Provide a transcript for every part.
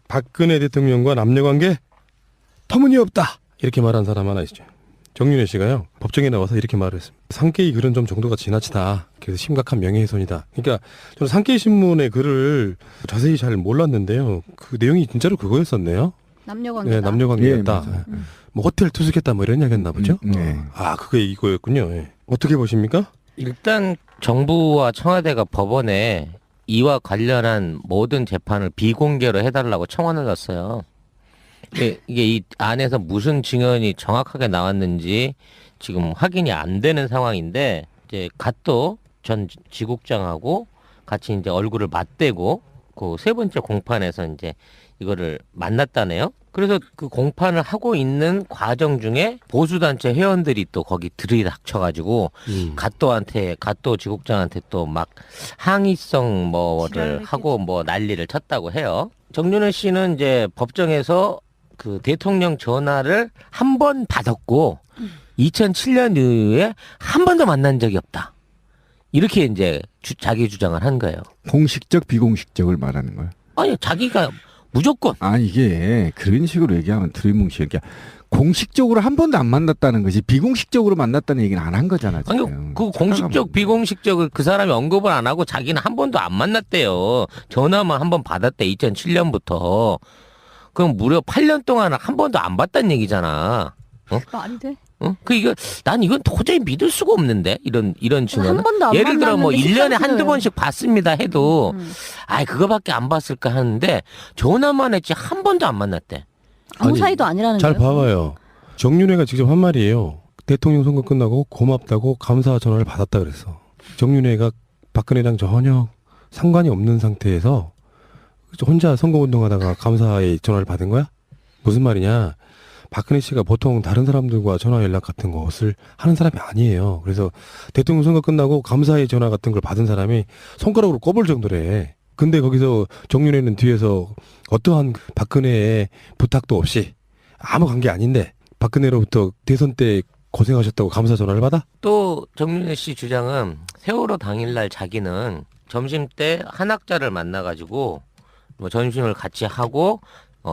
박근혜 대통령과 남녀관계 터무니없다 이렇게 말한 사람 하나 있죠. 정윤회 씨가요. 법정에 나와서 이렇게 말을 했습니다. 상케이 글은 좀 정도가 지나치다. 그래서 심각한 명예훼손이다. 그러니까 저는 상케이 신문의 글을 자세히 잘 몰랐는데요. 그 내용이 진짜로 그거였었네요. 남녀관계다. 네, 남녀관계였다. 예, 뭐 호텔 투숙했다 뭐 이런 이야기였나 보죠. 네. 아, 그게 이거였군요. 예. 어떻게 보십니까? 일단 정부와 청와대가 법원에 이와 관련한 모든 재판을 비공개로 해달라고 청원을 넣었어요. 이게 이 안에서 무슨 증언이 정확하게 나왔는지 지금 확인이 안 되는 상황인데, 이제 갓도 전 지국장하고 같이 이제 얼굴을 맞대고 그 세 번째 공판에서 이제 이거를 만났다네요. 그래서 그 공판을 하고 있는 과정 중에 보수단체 회원들이 또 거기 들이닥쳐가지고 갓도 지국장한테 또 막 항의성 뭐를 하고 뭐 난리를 쳤다고 해요. 정윤회 씨는 이제 법정에서 그 대통령 전화를 한 번 받았고 2007년 이후에 한 번도 만난 적이 없다. 이렇게 이제 자기 주장을 한 거예요. 공식적 비공식적을 말하는 거예요. 아니 자기가 무조건 아 이게 그런 식으로 얘기하면 드리뭉실. 그러니까 공식적으로 한 번도 안 만났다는 것이 비공식적으로 만났다는 얘기는 안 한 거잖아. 아니 지금. 그 공식적 비공식적을 그 사람이 언급을 안 하고 자기는 한 번도 안 만났대요. 전화만 한 번 받았대 2007년부터. 그럼 무려 8년 동안 한 번도 안 봤다는 얘기잖아. 말이 돼? 난 이건 도저히 믿을 수가 없는데 이런 증언은. 한 번도 안 예를 들어 뭐 만났는데 1년에 식당 한두 끊어요. 번씩 봤습니다 해도 그거밖에 안 봤을까 하는데 전화만 했지 한 번도 안 만났대. 아무 아니, 사이도 아니라는 잘 거예요. 봐봐요. 정윤회가 직접 한 말이에요. 대통령 선거 끝나고 고맙다고 감사 전화를 받았다 그랬어. 정윤회가 박근혜랑 전혀 상관이 없는 상태에서 혼자 선거운동하다가 감사의 전화를 받은 거야? 무슨 말이냐? 박근혜 씨가 보통 다른 사람들과 전화 연락 같은 것을 하는 사람이 아니에요. 그래서 대통령 선거 끝나고 감사의 전화 같은 걸 받은 사람이 손가락으로 꼽을 정도래. 근데 거기서 정윤회는 뒤에서 어떠한 박근혜의 부탁도 없이 아무 관계 아닌데 박근혜로부터 대선 때 고생하셨다고 감사 전화를 받아? 또 정윤회 씨 주장은 세월호 당일날 자기는 점심 때 한학자를 만나가지고 뭐 점심을 같이 하고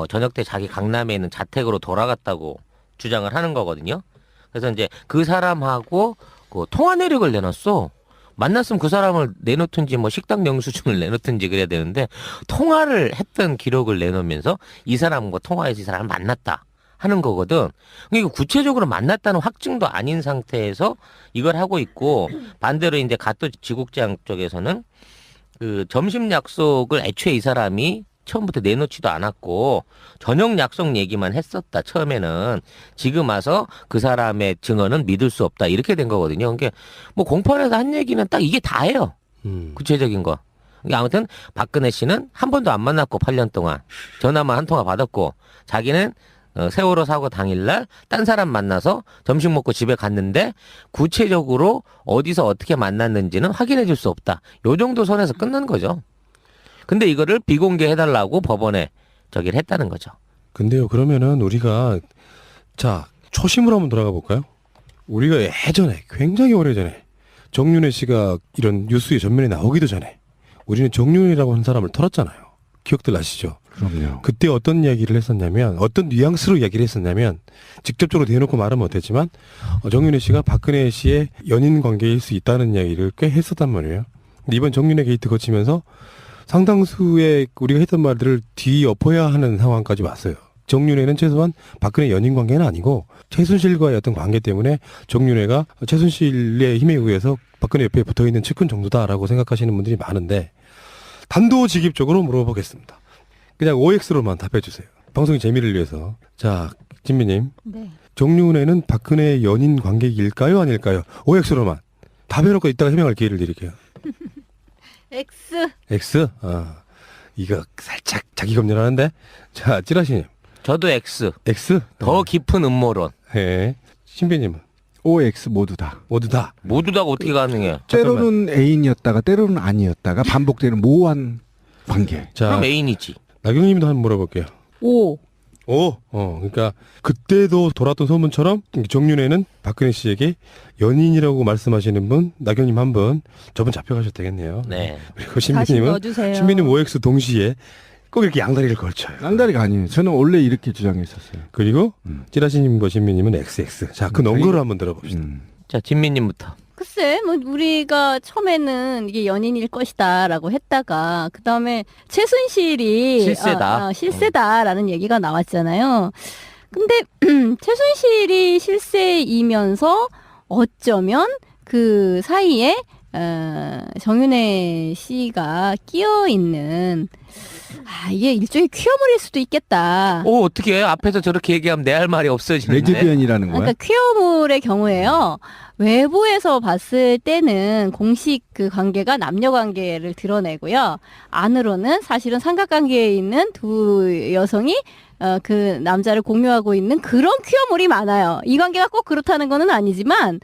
저녁 때 자기 강남에 있는 자택으로 돌아갔다고 주장을 하는 거거든요. 그래서 이제 그 사람하고 그 통화 내역을 내놨어. 만났으면 그 사람을 내놓든지 뭐 식당 영수증을 내놓든지 그래야 되는데 통화를 했던 기록을 내놓으면서 이 사람과 통화해서 이 사람을 만났다 하는 거거든. 그러니까 구체적으로 만났다는 확증도 아닌 상태에서 이걸 하고 있고, 반대로 이제 갓도 지국장 쪽에서는 그 점심 약속을 애초에 이 사람이 처음부터 내놓지도 않았고 저녁 약속 얘기만 했었다 처음에는. 지금 와서 그 사람의 증언은 믿을 수 없다 이렇게 된 거거든요. 그러니까 뭐 공판에서 한 얘기는 딱 이게 다예요. 구체적인 거. 그러니까 아무튼 박근혜 씨는 한 번도 안 만났고 8년 동안 전화만 한 통화 받았고, 자기는 세월호 사고 당일날 딴 사람 만나서 점심 먹고 집에 갔는데 구체적으로 어디서 어떻게 만났는지는 확인해 줄 수 없다. 요 정도 선에서 끝난 거죠. 근데 이거를 비공개해달라고 법원에 저기를 했다는 거죠. 근데요, 그러면은 우리가 자 초심으로 한번 돌아가 볼까요? 우리가 예전에 굉장히 오래전에 정윤회 씨가 이런 뉴스의 전면에 나오기도 전에 우리는 정윤회라고 하는 사람을 털었잖아요. 기억들 나시죠? 그럼요. 그때 어떤 이야기를 했었냐면, 어떤 뉘앙스로 이야기를 했었냐면, 직접적으로 대놓고 말은 못했지만 정윤회 씨가 박근혜 씨의 연인 관계일 수 있다는 이야기를 꽤 했었단 말이에요. 근데 이번 정윤회 게이트 거치면서 상당수의 우리가 했던 말들을 뒤엎어야 하는 상황까지 왔어요. 정윤회는 최소한 박근혜 연인 관계는 아니고 최순실과의 어떤 관계 때문에 정윤회가 최순실의 힘에 의해서 박근혜 옆에 붙어있는 측근 정도다라고 생각하시는 분들이 많은데, 단도직입적으로 물어보겠습니다. 그냥 OX로만 답해주세요. 방송의 재미를 위해서. 자, 진미님. 네. 정윤회는 박근혜의 연인 관계일까요? 아닐까요? OX로만. 답해놓고 이따가 해명할 기회를 드릴게요. X. X? 이거 살짝 자기 검열하는데? 자, 찌라시님. 저도 X. X? 더 깊은 음모론. 예. 신배님은? OX 모두 다. 모두 다. 모두 다 어떻게 가능해? 때로는 애인이었다가 때로는 아니었다가 반복되는 모호한 관계. 자, 그럼 애인이지. 나경님도 한번 물어볼게요. O. 그러니까 그때도 돌았던 소문처럼 정윤회는 박근혜 씨에게 연인이라고 말씀하시는 분, 나경님 한 분, 저분 잡혀가셔도 되겠네요. 네. 그리고 다시 신비님은 넣어주세요. 신비님 OX 동시에 꼭 이렇게 양다리를 걸쳐요. 낭다리가 아니에요. 저는 원래 이렇게 주장했었어요. 그리고 찌라시님과 신민님은 XX. 자, 그 논거를 한번 들어봅시다. 자, 진미님부터. 글쎄, 뭐 우리가 처음에는 이게 연인일 것이다라고 했다가 그 다음에 최순실이 실세다. 실세다라는 얘기가 나왔잖아요. 근데 최순실이 실세이면서 어쩌면 그 사이에 정윤회 씨가 끼어 있는 이게 일종의 퀴어물일 수도 있겠다. 오, 어떻게 앞에서 저렇게 얘기하면 내 할 말이 없어지는데. 레즈비언이라는 거야? 그러니까 퀴어물의 경우에요. 외부에서 봤을 때는 공식 그 관계가 남녀 관계를 드러내고요. 안으로는 사실은 삼각관계에 있는 두 여성이 그 남자를 공유하고 있는 그런 퀴어물이 많아요. 이 관계가 꼭 그렇다는 거는 아니지만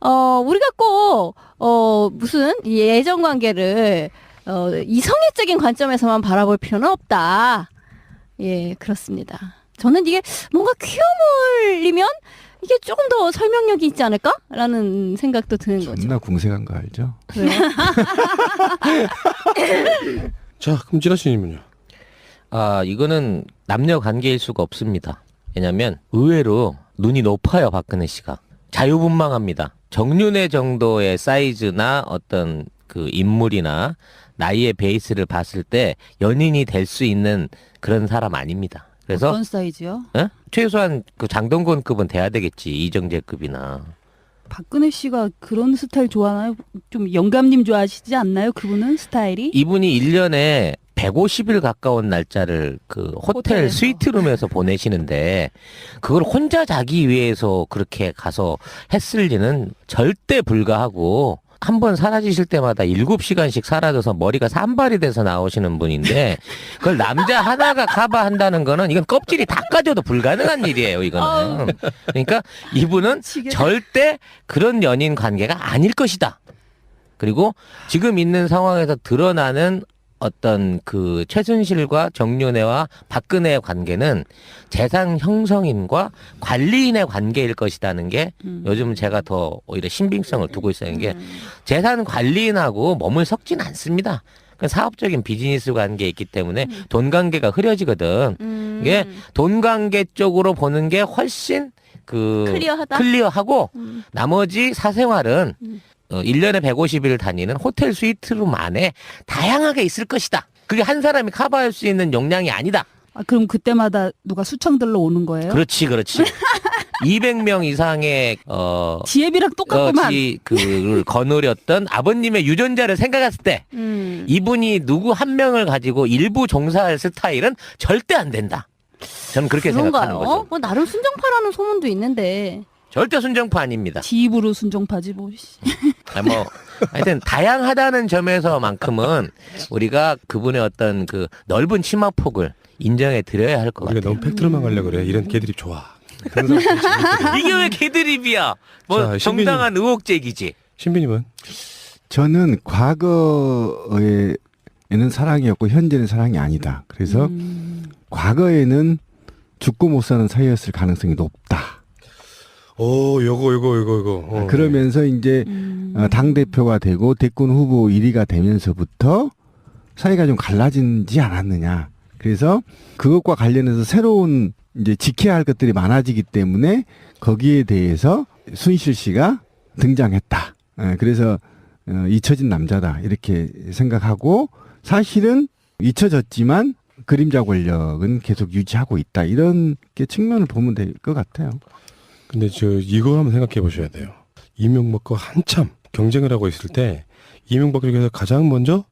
우리가 꼭 무슨 이 애정 관계를 이성애적인 관점에서만 바라볼 필요는 없다. 예, 그렇습니다. 저는 이게 뭔가 퀴어물이면 이게 조금 더 설명력이 있지 않을까라는 생각도 드는 거죠. 존나 궁색한 거 알죠? 왜요? 자, 그럼 찌라시님은요? 이거는 남녀 관계일 수가 없습니다. 왜냐면 의외로 눈이 높아요, 박근혜 씨가. 자유분방합니다. 정윤회 정도의 사이즈나 어떤 그 인물이나 나이의 베이스를 봤을 때 연인이 될 수 있는 그런 사람 아닙니다. 그래서 어떤 사이즈요? 최소한 그 장동건급은 돼야 되겠지. 이정재급이나. 박근혜 씨가 그런 스타일 좋아하나요? 좀 영감님 좋아하시지 않나요? 그분은 스타일이? 이분이 1년에 150일 가까운 날짜를 그 호텔 호텔에서. 스위트룸에서 보내시는데 그걸 혼자 자기 위해서 그렇게 가서 했을 리는 절대 불가하고 한 번 사라지실 때마다 7시간씩 사라져서 머리가 산발이 돼서 나오시는 분인데 그걸 남자 하나가 커버한다는 거는 이건 껍질이 다 까져도 불가능한 일이에요, 이거는. 그러니까 이분은 절대 그런 연인 관계가 아닐 것이다. 그리고 지금 있는 상황에서 드러나는 어떤 그 최순실과 정윤회와 박근혜의 관계는 재산 형성인과 관리인의 관계일 것이라는 게 요즘 제가 더 오히려 신빙성을 두고 있어요. 이게 재산 관리인하고 몸을 섞진 않습니다. 그 사업적인 비즈니스 관계에 있기 때문에 돈 관계가 흐려지거든. 이게 돈 관계 쪽으로 보는 게 훨씬 그 클리어하다? 클리어하고 나머지 사생활은 1년에 150일 다니는 호텔 스위트룸 안에 다양하게 있을 것이다. 그게 한 사람이 커버할 수 있는 용량이 아니다. 그럼 그때마다 누가 수청들러 오는 거예요? 그렇지. 200명 이상의 지혜비랑 똑같구만. 그를 거느렸던 아버님의 유전자를 생각했을 때 이분이 누구 한 명을 가지고 일부 종사할 스타일은 절대 안 된다. 저는 그렇게 생각하는 그런가요? 거죠. 뭐 나름 순정파라는 소문도 있는데. 절대 순정파 아닙니다. 지 입으로 순정파지 뭐. 하여튼 다양하다는 점에서만큼은 우리가 그분의 어떤 그 넓은 치마폭을 인정해 드려야 할 것 우리가 같아요. 너무 팩트로만 가려고 그래. 이런 개들이 좋아. 그런 사람들이 재밌거든. 이게 왜 개드립이야? 뭐 자, 신빈이. 정당한 의혹 제기지. 신비님은? 저는 과거에는 사랑이었고 현재는 사랑이 아니다. 그래서 과거에는 죽고 못 사는 사이였을 가능성이 높다. 요거. 그러면서 이제 당대표가 되고 대권 후보 1위가 되면서부터 사이가 좀 갈라지지 않았느냐. 그래서 그것과 관련해서 새로운 이제 지켜야 할 것들이 많아지기 때문에 거기에 대해서 순실 씨가 등장했다. 그래서 잊혀진 남자다 이렇게 생각하고 사실은 잊혀졌지만 그림자 권력은 계속 유지하고 있다. 이런 게 측면을 보면 될 것 같아요. 근데 이거 한번 생각해 보셔야 돼요. 이명박과 한참 경쟁을 하고 있을 때 이명박을 위해서 가장 먼저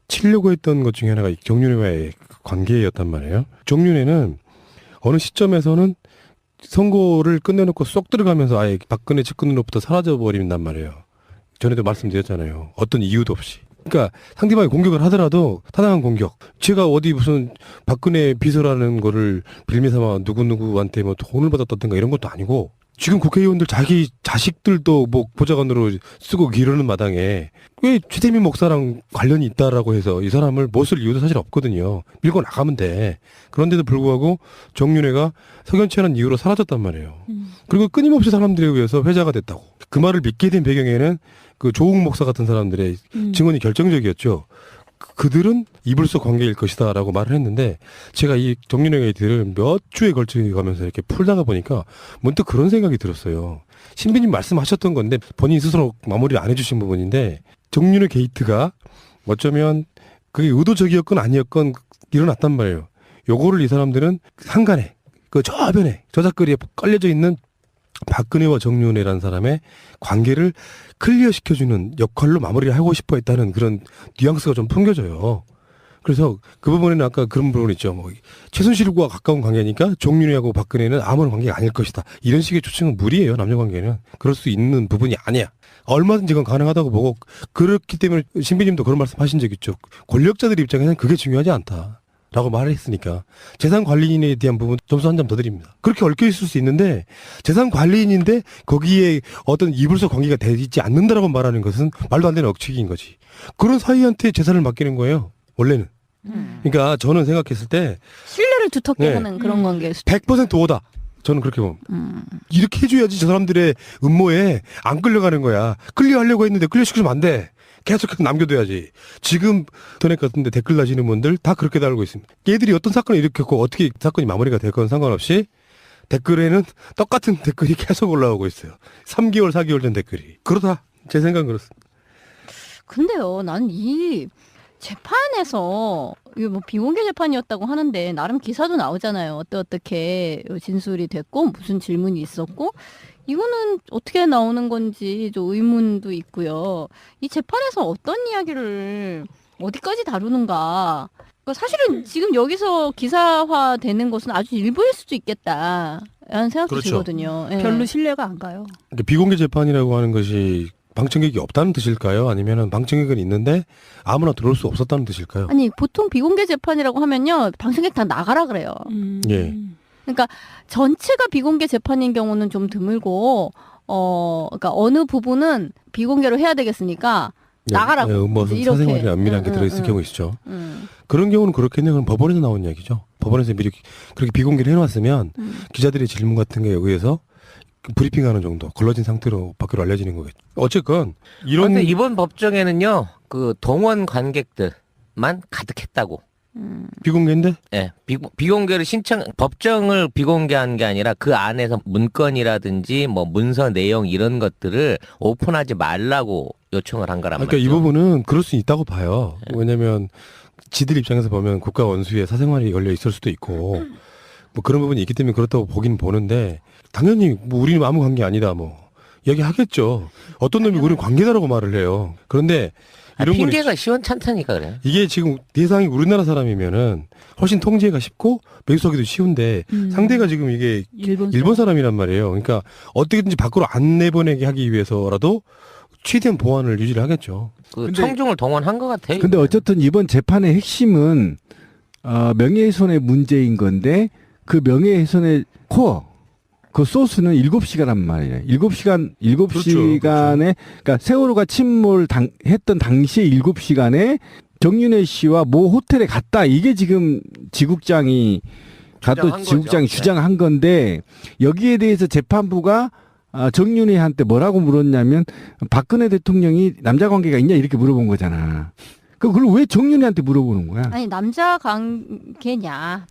치려고 했던 것 중에 하나가 정윤회와의 관계였단 말이에요. 정윤회는 어느 시점에서는 선거를 끝내놓고 쏙 들어가면서 아예 박근혜 측근으로부터 사라져버린단 말이에요. 전에도 말씀드렸잖아요. 어떤 이유도 없이. 그러니까 상대방이 공격을 하더라도 타당한 공격. 제가 어디 무슨 박근혜 비서라는 거를 빌미삼아 누구누구한테 뭐 돈을 받았다든가 이런 것도 아니고 지금 국회의원들 자기 자식들도 뭐 보좌관으로 쓰고 이러는 마당에 왜 최재민 목사랑 관련이 있다라고 해서 이 사람을 못 쓸 이유도 사실 없거든요. 밀고 나가면 돼. 그런데도 불구하고 정윤회가 석연치않은 이유로 사라졌단 말이에요. 그리고 끊임없이 사람들에 의해서 회자가 됐다고. 그 말을 믿게 된 배경에는 그 조국 목사 같은 사람들의 증언이 결정적이었죠. 그들은 이불속 관계일 것이다라고 말을 했는데 제가 이 정윤회 게이트를 몇 주에 걸쳐 가면서 이렇게 풀다가 보니까 문득 그런 생각이 들었어요. 신비님 말씀하셨던 건데 본인 스스로 마무리 안 해주신 부분인데 정윤회 게이트가 어쩌면 그게 의도적이었건 아니었건 일어났단 말이에요. 요거를 이 사람들은 한간에 그 저변에 저작거리에 깔려져 있는 박근혜와 정윤회라는 사람의 관계를 클리어시켜주는 역할로 마무리를 하고 싶어 했다는 그런 뉘앙스가 좀 풍겨져요. 그래서 그 부분에는 아까 그런 부분 있죠. 뭐 최순실과 가까운 관계니까 정윤회하고 박근혜는 아무런 관계가 아닐 것이다. 이런 식의 추측은 무리예요. 남녀 관계는. 그럴 수 있는 부분이 아니야. 얼마든지 그건 가능하다고 보고 그렇기 때문에 신비님도 그런 말씀하신 적 있죠. 권력자들 입장에서는 그게 중요하지 않다. 라고 말을 했으니까 재산 관리인에 대한 부분 점수 한 점 더 드립니다. 그렇게 얽혀 있을 수 있는데 재산 관리인인데 거기에 어떤 이불속 관계가 되지 않는다라고 말하는 것은 말도 안 되는 억측인 거지. 그런 사이한테 재산을 맡기는 거예요. 원래는. 그러니까 저는 생각했을 때 신뢰를 두텁게 네. 하는 그런 관계. 100% 오다. 저는 그렇게 봅니다. 이렇게 해줘야지 저 사람들의 음모에 안 끌려가는 거야. 클리어하려고 했는데 클리어시키면 안 돼. 계속해서 남겨둬야지. 지금 인터넷 같은데 댓글 다시는 분들 다 그렇게 달고 있습니다. 얘들이 어떤 사건을 일으켰고 어떻게 사건이 마무리가 될 건 상관없이 댓글에는 똑같은 댓글이 계속 올라오고 있어요. 3개월, 4개월 된 댓글이. 그러다 제 생각은 그렇습니다. 근데요, 난 이 재판에서 이게 뭐 비공개 재판이었다고 하는데 나름 기사도 나오잖아요. 어떻게 진술이 됐고 무슨 질문이 있었고 이거는 어떻게 나오는 건지 좀 의문도 있고요. 이 재판에서 어떤 이야기를 어디까지 다루는가. 그러니까 사실은 지금 여기서 기사화되는 것은 아주 일부일 수도 있겠다라는 생각도 그렇죠. 들거든요. 예. 별로 신뢰가 안 가요. 그러니까 비공개 재판이라고 하는 것이 방청객이 없다는 뜻일까요? 아니면 방청객은 있는데 아무나 들어올 수 없었다는 뜻일까요? 아니 보통 비공개 재판이라고 하면요 방청객 다 나가라 그래요. 예. 그러니까 전체가 비공개 재판인 경우는 좀 드물고 그러니까 어느 부분은 비공개로 해야 되겠으니까 나가라고. 뭐 이제 이렇게. 사생활이 안밀한 게 응, 들어있을 응, 경우 있죠. 응. 그런 경우는 그렇겠네요. 그럼 법원에서 나온 이야기죠. 법원에서 미리 그렇게 비공개를 해놨으면 기자들의 질문 같은 거에 의해서 브리핑하는 정도 걸러진 상태로 밖으로 알려지는 거겠죠. 어쨌건 이런 그런데 이번 법정에는요, 그 동원 관객들만 가득했다고. 비공개인데 예, 비공개를 법정을 비공개한 게 아니라 그 안에서 문건이라든지 뭐 문서 내용 이런 것들을 오픈하지 말라고 요청을 한 거란 그러니까 말이죠. 이 부분은 그럴 수 있다고 봐요. 왜냐하면 지들 입장에서 보면 국가 원수에 사생활이 걸려 있을 수도 있고 뭐 그런 부분이 있기 때문에 그렇다고 보긴 보는데 당연히 뭐 우리는 아무 관계 아니다 뭐 이야기하겠죠. 어떤 놈이 우리는 관계다라고 말을 해요. 그런데 이런 건 핑계가 시원찮다니까 그래요. 이게 지금 대상이 우리나라 사람이면은 훨씬 통제가 쉽고 매수하기도 쉬운데 상대가 지금 이게 일본 사람이란 말이에요. 그러니까 어떻게든지 밖으로 안 내보내게 하기 위해서라도 최대한 보안을 유지를 하겠죠. 그 근데- 청중을 동원한 것 같아요. 근데 어쨌든 이번 재판의 핵심은 명예훼손의 문제인 건데 그 명예훼손의 코어 그 소스는 7시간란 말이에요. 7시간에 그렇죠. 그러니까 세월호가 침몰했던 당시에 7시간에 정윤회 씨와 모 호텔에 갔다. 이게 지금 지국장이 주장한 거죠. 주장한 건데 여기에 대해서 재판부가 정윤회한테 뭐라고 물었냐면 박근혜 대통령이 남자 관계가 있냐 이렇게 물어본 거잖아. 그걸 왜 정윤회한테 물어보는 거야? 아니 남자 관계냐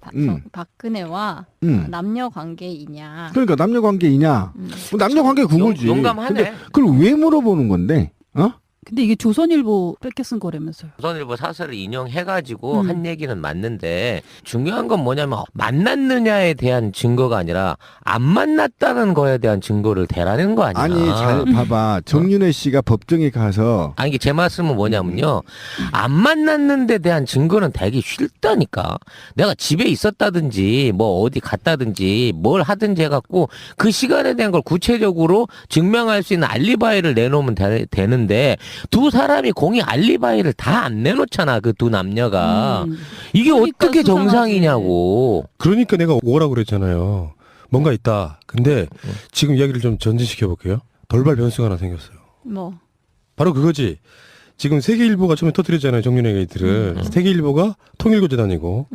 박근혜와 남녀 관계이냐. 그러니까 남녀 관계이냐? 남녀 관계 그거지. 용감하네. 근데 그걸 왜 물어보는 건데? 근데 이게 조선일보 뺏겨 쓴 거라면서요. 조선일보 사설을 인용해가지고 한 얘기는 맞는데 중요한 건 뭐냐면 만났느냐에 대한 증거가 아니라 안 만났다는 거에 대한 증거를 대라는 거 아니야. 아니 잘 봐봐. 정윤회 씨가 법정에 가서 아니 이게 제 말씀은 뭐냐면요. 안 만났는 데 대한 증거는 되게 쉽다니까. 내가 집에 있었다든지 뭐 어디 갔다든지 뭘 하든지 해갖고 그 시간에 대한 걸 구체적으로 증명할 수 있는 알리바이를 내놓으면 되는데 두 사람이 공이 알리바이를 다 안 내놓잖아. 그 두 남녀가. 이게 그러니까 어떻게 수상하지. 정상이냐고. 그러니까 내가 오라고 그랬잖아요. 뭔가 있다. 근데 지금 이야기를 좀 전진시켜 볼게요. 돌발 변수가 하나 생겼어요. 뭐 바로 그거지. 지금 세계일보가 처음에 터뜨렸잖아요. 정윤회 게이트를. 세계일보가 통일교재단이고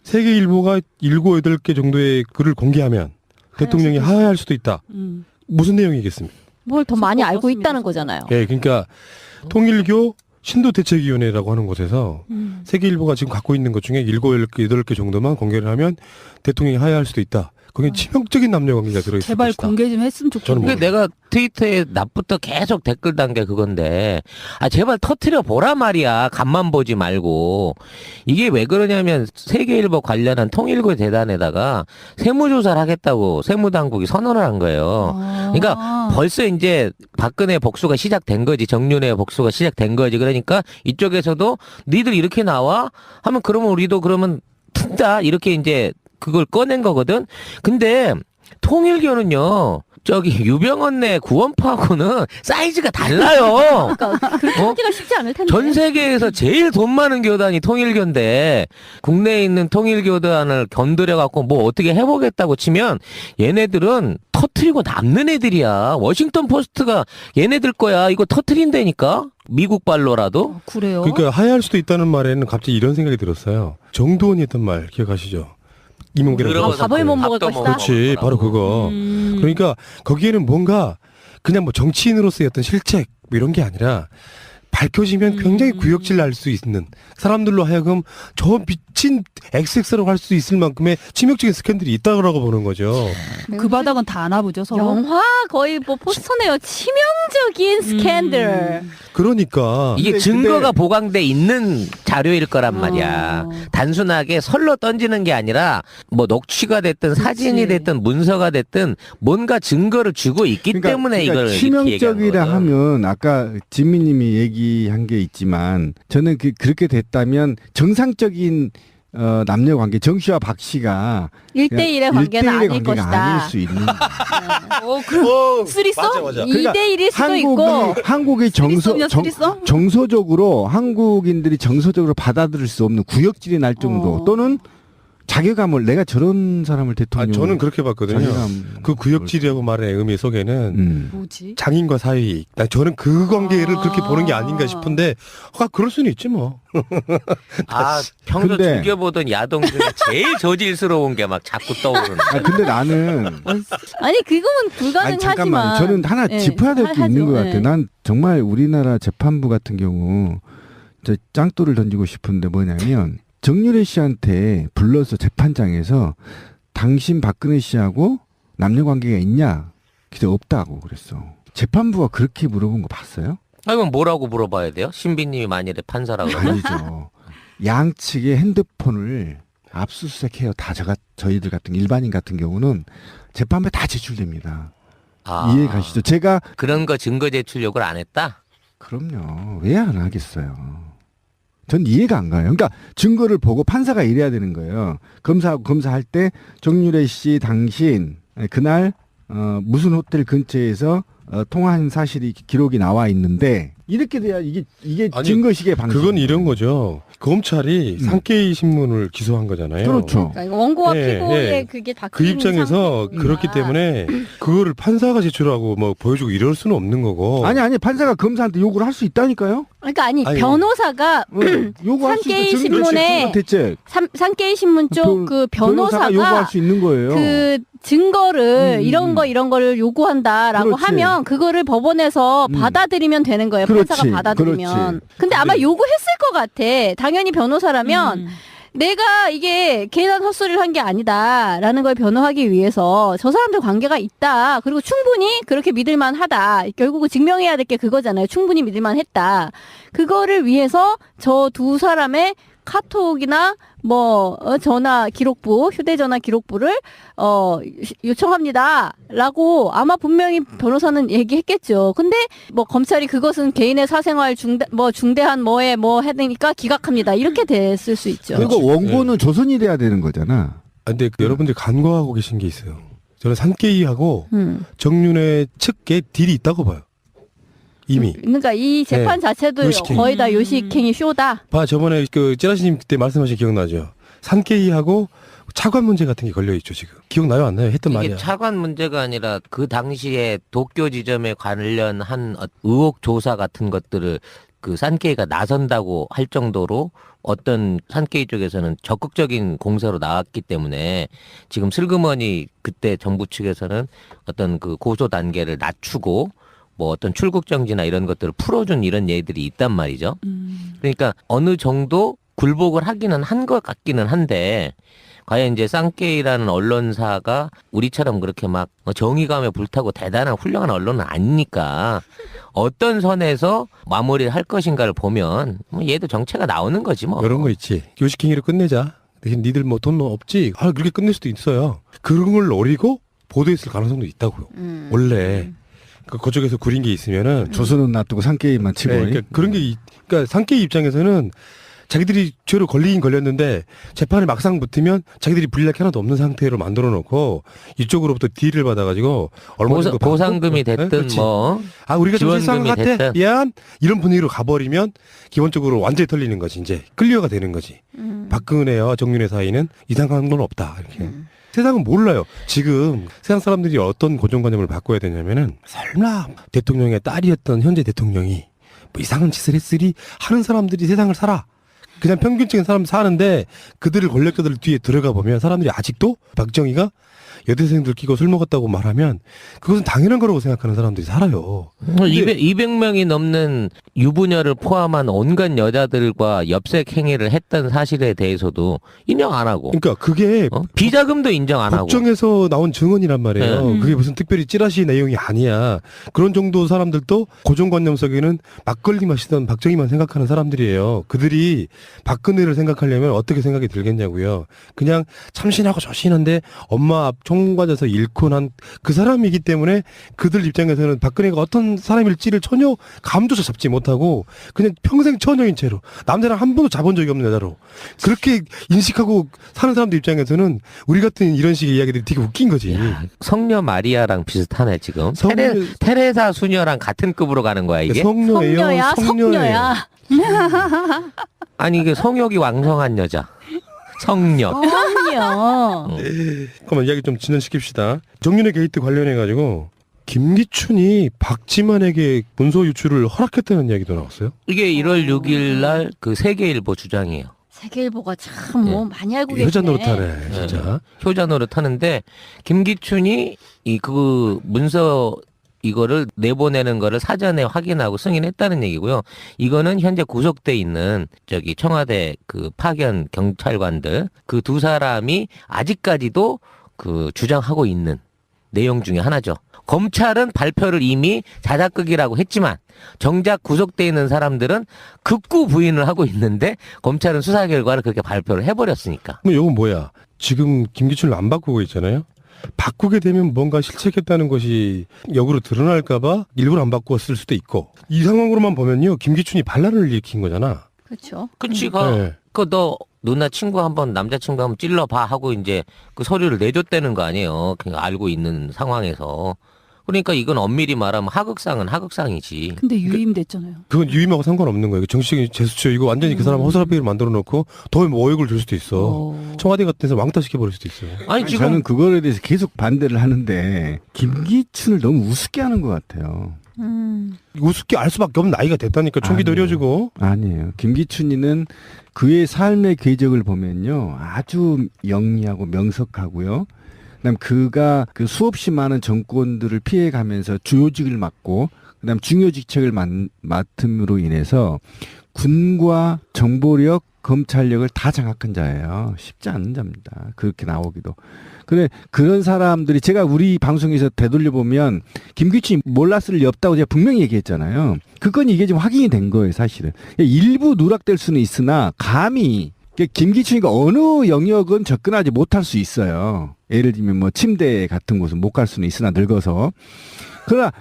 세계일보가 7, 8개 정도의 글을 공개하면 대통령이 하야할 수도 있다. 무슨 내용이겠습니까? 뭘 더 많이 알고 섞었습니다. 있다는 거잖아요. 예, 그러니까 통일교 신도대책위원회라고 하는 곳에서 세계일보가 지금 갖고 있는 것 중에 7, 8개 정도만 공개를 하면 대통령이 하야할 수도 있다. 거기에 치명적인 남녀관계가 들어있을 제발 것이다. 공개 좀 했으면 좋겠네. 그게 내가 트위터에 낮부터 계속 댓글 단 게 그건데, 아, 제발 터트려 보라 말이야. 간만 보지 말고. 이게 왜 그러냐면, 세계일보 관련한 통일부 재단에다가 세무조사를 하겠다고 세무당국이 선언을 한 거예요. 그러니까 벌써 이제 박근혜 복수가 시작된 거지. 정윤회 복수가 시작된 거지. 그러니까 이쪽에서도 니들 이렇게 나와? 하면 그러면 우리도 그러면 튼다. 이렇게 이제 그걸 꺼낸 거거든. 근데 통일교는요. 저기 유병언네 구원파하고는 사이즈가 달라요. 그러니까 그렇게 하기가 쉽지 않을 텐데. 전 세계에서 제일 돈 많은 교단이 통일교인데 국내에 있는 통일교단을 건드려 갖고 뭐 어떻게 해보겠다고 치면 얘네들은 터트리고 남는 애들이야. 워싱턴 포스트가 얘네들 거야. 이거 터트린다니까. 미국 발로라도. 그래요? 그러니까 하야할 수도 있다는 말에는 갑자기 이런 생각이 들었어요. 정두원이 했던 말 기억하시죠? 이명박이랑 들어가서 밥을 못 먹을 밥도 것이다. 그렇지, 바로 그거. 그러니까 거기에는 뭔가 그냥 뭐 정치인으로서의 어떤 실책 뭐 이런 게 아니라 밝혀지면 굉장히 구역질 날 수 있는 사람들로 하여금 저 미친 XX라고 할 수 있을 만큼의 치명적인 스캔들이 있다고 보는 거죠. 그 바닥은 다 아나 보죠, 서로. 영화 거의 뭐 포스터네요. 치명적인 스캔들. 그러니까 이게 근데- 증거가 보강돼 있는 자료일 거란 말이야. 단순하게 설로 던지는 게 아니라 뭐 녹취가 됐든 사진이 됐든 문서가 됐든 뭔가 증거를 주고 있기 때문에 이걸 이렇게 얘기한 치명적이라 거거든. 하면 아까 진미님이 얘기한 게 있지만 저는 그렇게 됐다면 정상적인 남녀 관계 정 씨와 박 씨가 1대1의 관계는 아닐 관계가 것이다. 아닐 수 있는 그럼 쓰리썸? 맞아. 2대1일 수도 있고. 한국이 쓰리썸이야, 쓰리썸? 정서적으로 한국인들이 정서적으로 받아들일 수 없는 구역질이 날 정도 또는 자괴감을 내가 저런 사람을 대통령 저는 그렇게 봤거든요. 자괴감 그 구역질이라고 말의 의미 속에는 뭐지? 장인과 사위. 저는 그 관계를 그렇게 보는 게 아닌가 싶은데, 그럴 수는 있지 뭐. 아, 평소 근데- 즐겨보던 야동 중에 제일 저질스러운 게 막 자꾸 떠오르는. 근데 나는 아니 그건 아니 불가능하지만. 잠깐만 저는 하나 예, 짚어야 될 게 있는 것 같아. 예. 난 정말 우리나라 재판부 같은 경우 저 짱돌을 던지고 싶은데 뭐냐면 정유래 씨한테 불러서 재판장에서 당신 박근혜 씨하고 남녀 관계가 있냐? 그때 없다고 그랬어. 재판부가 그렇게 물어본 거 봤어요? 그러면 뭐라고 물어봐야 돼요? 신비님이 만일에 판사라고 그러면. 아니죠. 양측의 핸드폰을 압수수색해요. 다 저희들 같은 일반인 같은 경우는 재판부에 다 제출됩니다. 아, 이해 가시죠? 제가 그런 거 증거 제출 요구를 안 했다? 그럼요. 왜 안 하겠어요? 전 이해가 안 가요. 그러니까 증거를 보고 판사가 이래야 되는 거예요. 검사할 때 정유래 씨 당신 그날 무슨 호텔 근처에서 통화한 사실이 기록이 나와 있는데 이렇게 돼야 이게 아니, 증거식의 방식. 그건 이런 거죠. 검찰이 상케이 신문을 기소한 거잖아요. 그렇죠. 그러니까 원고와 예, 피고의 예. 그게 다 그 입장에서 상태니까. 그렇기 때문에 그거를 판사가 제출하고 뭐 보여주고 이럴 수는 없는 거고. 아니 판사가 검사한테 요구를 할 수 있다니까요. 그러니까 아니 아니, 변호사가 요구할 수 상케이 있는 신문에 대책. 상케이 신문 쪽 그 변호사가 요구할 변호사가 수 있는 거예요. 그 증거를 이런 거를 요구한다라고 그렇지. 하면 그거를 법원에서 받아들이면 되는 거예요. 그렇지. 판사가 받아들이면. 그렇지. 근데 아마 요구했을 것 같아. 당연히 변호사라면 내가 이게 괜한 헛소리를 한 게 아니다라는 걸 변호하기 위해서 저 사람들 관계가 있다. 그리고 충분히 그렇게 믿을만 하다. 결국은 증명해야 될 게 그거잖아요. 충분히 믿을만 했다. 그거를 위해서 저 두 사람의 카톡이나 전화 기록부, 휴대전화 기록부를 요청합니다라고 아마 분명히 변호사는 얘기했겠죠. 근데 검찰이 그것은 개인의 사생활 중대한 뭐에 해야 되니까 기각합니다. 이렇게 됐을 수 있죠. 그리고 원고는 조선이 돼야 되는 거잖아. 근데 여러분들이 간과하고 계신 게 있어요. 저는 산케이하고 음. 정윤회 측에 딜이 있다고 봐요. 이미. 그러니까 이 재판 자체도 요식행위. 거의 다 요식행위 쇼다. 저번에 찌라시님 그때 말씀하신 기억나죠? 산케이하고 차관 문제 같은 게 걸려 있죠 지금. 기억나요 안 나요? 했던 이게 말이야. 차관 문제가 아니라 그 당시에 도쿄 지점에 관련한 의혹 조사 같은 것들을 그 산케이가 나선다고 할 정도로 어떤 산케이 쪽에서는 적극적인 공세로 나왔기 때문에 지금 슬그머니 그때 정부 측에서는 어떤 그 고소 단계를 낮추고 뭐 어떤 출국 정지나 이런 것들을 풀어준 이런 예들이 있단 말이죠. 그러니까 어느 정도 굴복을 하기는 한 것 같기는 한데 과연 이제 쌍케이라는 언론사가 우리처럼 그렇게 막 정의감에 불타고 대단한 훌륭한 언론은 아니니까 어떤 선에서 마무리를 할 것인가를 보면 뭐 얘도 정체가 나오는 거지 뭐. 이런 거 있지. 요식행위로 끝내자. 대신 니들 뭐 돈 없지. 그렇게 끝낼 수도 있어요. 그런 걸 노리고 보도했을 가능성도 있다고요. 원래. 그쪽에서 구린 게 있으면은 조선은 놔두고 상게임만 치고. 네, 그러니까 그런 게 그러니까 상케이 입장에서는 자기들이 죄로 걸리긴 걸렸는데 재판에 막상 붙으면 자기들이 불리할 게 하나도 없는 상태로 만들어 놓고 이쪽으로부터 딜을 받아가지고 얼마 정도 보상금이 됐든 그렇지. 뭐 우리가 좀 실수한 것 지원금이 같아 됐든. 미안 이런 분위기로 가버리면 기본적으로 완전히 털리는 거지. 이제 클리어가 되는 거지. 박근혜와 정윤회 사이는 이상한 건 없다 이렇게. 세상은 몰라요. 지금 세상 사람들이 어떤 고정관념을 바꿔야 되냐면은 설마 대통령의 딸이었던 현재 대통령이 뭐 이상한 짓을 했으리 하는 사람들이 세상을 살아. 그냥 평균적인 사람 사는데 그들을 권력자들 뒤에 들어가 보면 사람들이 아직도 박정희가 여대생들 끼고 술 먹었다고 말하면 그것은 당연한 거라고 생각하는 사람들이 살아요. 200명이 넘는 유부녀를 포함한 온갖 여자들과 엽색 행위를 했던 사실에 대해서도 인정 안 하고 그러니까 그게 비자금도 인정 안 하고 법정에서 나온 증언이란 말이에요. 네. 그게 무슨 특별히 찌라시 내용이 아니야. 그런 정도 사람들도 고정관념 속에는 막걸리 마시던 박정희만 생각하는 사람들이에요. 그들이 박근혜를 생각하려면 어떻게 생각이 들겠냐고요. 그냥 참신하고 조신한데 엄마 앞 총과에서 잃고 난 그 사람이기 때문에 그들 입장에서는 박근혜가 어떤 사람일지를 전혀 감조차 잡지 못하고 그냥 평생 처녀인 채로 남자랑 한 번도 잡은 적이 없는 여자로 그렇게 인식하고 사는 사람들 입장에서는 우리 같은 이런 식의 이야기들이 되게 웃긴 거지. 야, 성녀 마리아랑 비슷하네 지금. 성녀- 테레사 수녀랑 같은 급으로 가는 거야 이게? 성녀예요. 성녀야, 성녀예요. 성녀야. 아니 이게 성욕이 왕성한 여자. 성녀. 성녀. 잠깐만 이야기 좀 진전시킵시다. 정윤회 게이트 관련해가지고 김기춘이 박지만에게 문서 유출을 허락했다는 이야기도 나왔어요. 이게 1월 6일 날 그 세계일보 주장이에요. 세계일보가 참 뭐 많이 알고 계시네. 여자 노릇하네 진짜. 효자 노릇하는데 김기춘이 이 그 문서 이거를 내보내는 거를 사전에 확인하고 승인했다는 얘기고요. 이거는 현재 구속돼 있는 저기 청와대 그 파견 경찰관들 그 두 사람이 아직까지도 그 주장하고 있는 내용 중에 하나죠. 검찰은 발표를 이미 자작극이라고 했지만 정작 구속돼 있는 사람들은 극구 부인을 하고 있는데 검찰은 수사 결과를 그렇게 발표를 해버렸으니까. 그럼 이건 뭐야? 지금 김기춘을 안 바꾸고 있잖아요. 바꾸게 되면 뭔가 실책했다는 것이 역으로 드러날까봐 일부러 안 바꾸었을 수도 있고 이 상황으로만 보면요 김기춘이 반란을 일으킨 거잖아. 그렇죠. 그치, 네. 너 누나 친구 한번 남자친구 한번 찔러봐 하고 이제 그 서류를 내줬다는 거 아니에요. 그냥 알고 있는 상황에서. 그러니까 이건 엄밀히 말하면 하극상은 하극상이지. 근데 유임됐잖아요. 그건 유임하고 상관없는 거예요. 정치적인 제스처 이거 완전히 그 사람 허술하게 만들어 놓고 더 오역을 줄 수도 있어. 청와대 같은 데서 왕따 시켜버릴 수도 있어요. 아니 지금 저는 그거에 대해서 계속 반대를 하는데 김기춘을 너무 우습게 하는 것 같아요. 우습게 알 수밖에 없는 나이가 됐다니까 총기도 아니에요. 어려지고. 아니에요. 김기춘이는 그의 삶의 궤적을 보면요. 아주 영리하고 명석하고요. 그다음 그가 그 수없이 많은 정권들을 피해가면서 주요직을 맡고 그다음 중요직책을 맡음으로 인해서 군과 정보력, 검찰력을 다 장악한 자예요. 쉽지 않은 자입니다. 그렇게 나오기도. 그래 그런 사람들이 제가 우리 방송에서 되돌려 보면 김기춘이 몰랐을 리 없다고 제가 분명히 얘기했잖아요. 그건 이게 지금 확인이 된 거예요, 사실은. 일부 누락될 수는 있으나 감히 김기춘이가 어느 영역은 접근하지 못할 수 있어요. 예를 들면 뭐 침대 같은 곳은 못 갈 수는 있으나 늙어서. 그러나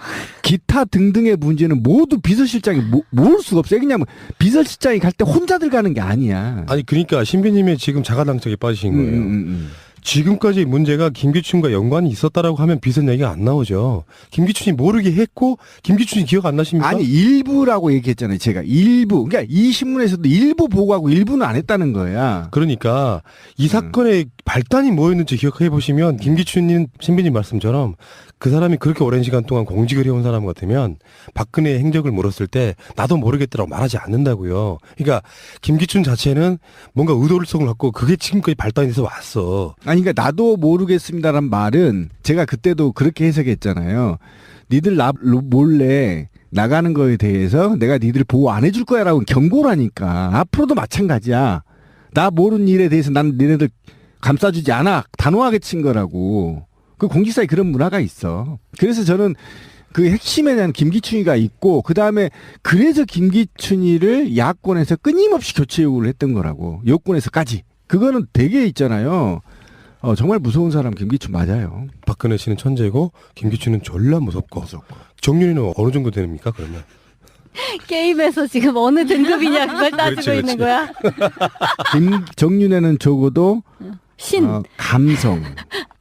기타 등등의 문제는 모두 비서실장이 모를 수가 없어요. 왜냐하면 비서실장이 갈 때 혼자 들어가는 게 아니야. 아니 그러니까 신비님의 지금 자가당착에 빠지신 거예요. 지금까지 문제가 김기춘과 연관이 있었다라고 하면 비선 얘기가 안 나오죠. 김기춘이 모르게 했고 김기춘이 기억 안 나십니까? 아니 일부라고 얘기했잖아요. 제가 일부. 그러니까 이 신문에서도 일부 보고하고 일부는 안 했다는 거야. 그러니까 이 사건의 발단이 뭐였는지 기억해 보시면 김기춘님 신비님 말씀처럼 그 사람이 그렇게 오랜 시간 동안 공직을 해온 사람 같으면 박근혜의 행적을 물었을 때 나도 모르겠다라고 말하지 않는다고요. 그러니까 김기춘 자체는 뭔가 의도성을 갖고 그게 지금까지 발단이 돼서 왔어. 아니 아니 그러니까 나도 모르겠습니다란 말은 제가 그때도 그렇게 해석했잖아요. 니들 나 몰래 나가는 거에 대해서 내가 니들 보호 안 해줄 거야라고 경고라니까. 앞으로도 마찬가지야. 나 모르는 일에 대해서 난 니네들 감싸주지 않아. 단호하게 친 거라고. 그 공직사에 그런 문화가 있어. 그래서 저는 그 핵심에 대한 김기춘이가 있고 그다음에 그래서 김기춘이를 야권에서 끊임없이 교체 요구를 했던 거라고. 여권에서까지. 그거는 되게 있잖아요. 정말 무서운 사람 김기춘 맞아요. 박근혜 씨는 천재고 김기춘은 졸라 무섭고. 정윤이는 어느 정도 됩니까 그러면? 게임에서 지금 어느 등급이냐 그걸 따지고 그렇지, 그렇지. 있는 거야. 정윤회는 적어도 신. 감성.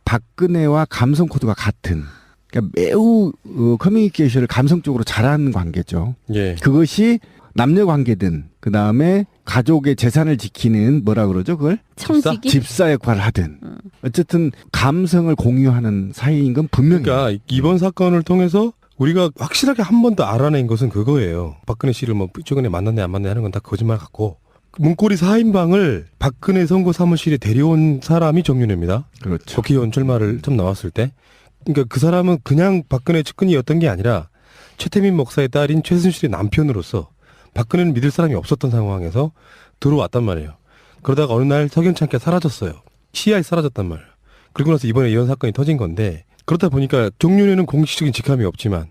박근혜와 감성 코드가 같은. 그러니까 매우 커뮤니케이션을 감성적으로 잘하는 관계죠. 예. 그것이 남녀 관계든 그다음에 가족의 재산을 지키는 뭐라 그러죠 그걸? 청지기. 집사 역할을 하든 어쨌든 감성을 공유하는 사이인 건 분명해요. 그러니까 이번 사건을 통해서 우리가 확실하게 한 번 더 알아낸 것은 그거예요. 박근혜 씨를 뭐 최근에 만났네 안 만났네 하는 건 다 거짓말 같고 문고리 4인방을 박근혜 선거 사무실에 데려온 사람이 정윤회입니다. 그렇죠. 국회의원 출마를 처음 나왔을 때. 그러니까 그 사람은 그냥 박근혜 측근이었던 게 아니라 최태민 목사의 딸인 최순실의 남편으로서 박근혜는 믿을 사람이 없었던 상황에서 들어왔단 말이에요. 그러다가 어느 날 석연찮게 사라졌어요. 시야에 사라졌단 말이에요. 그리고 나서 이번에 이런 사건이 터진 건데 그렇다 보니까 정윤회는 공식적인 직함이 없지만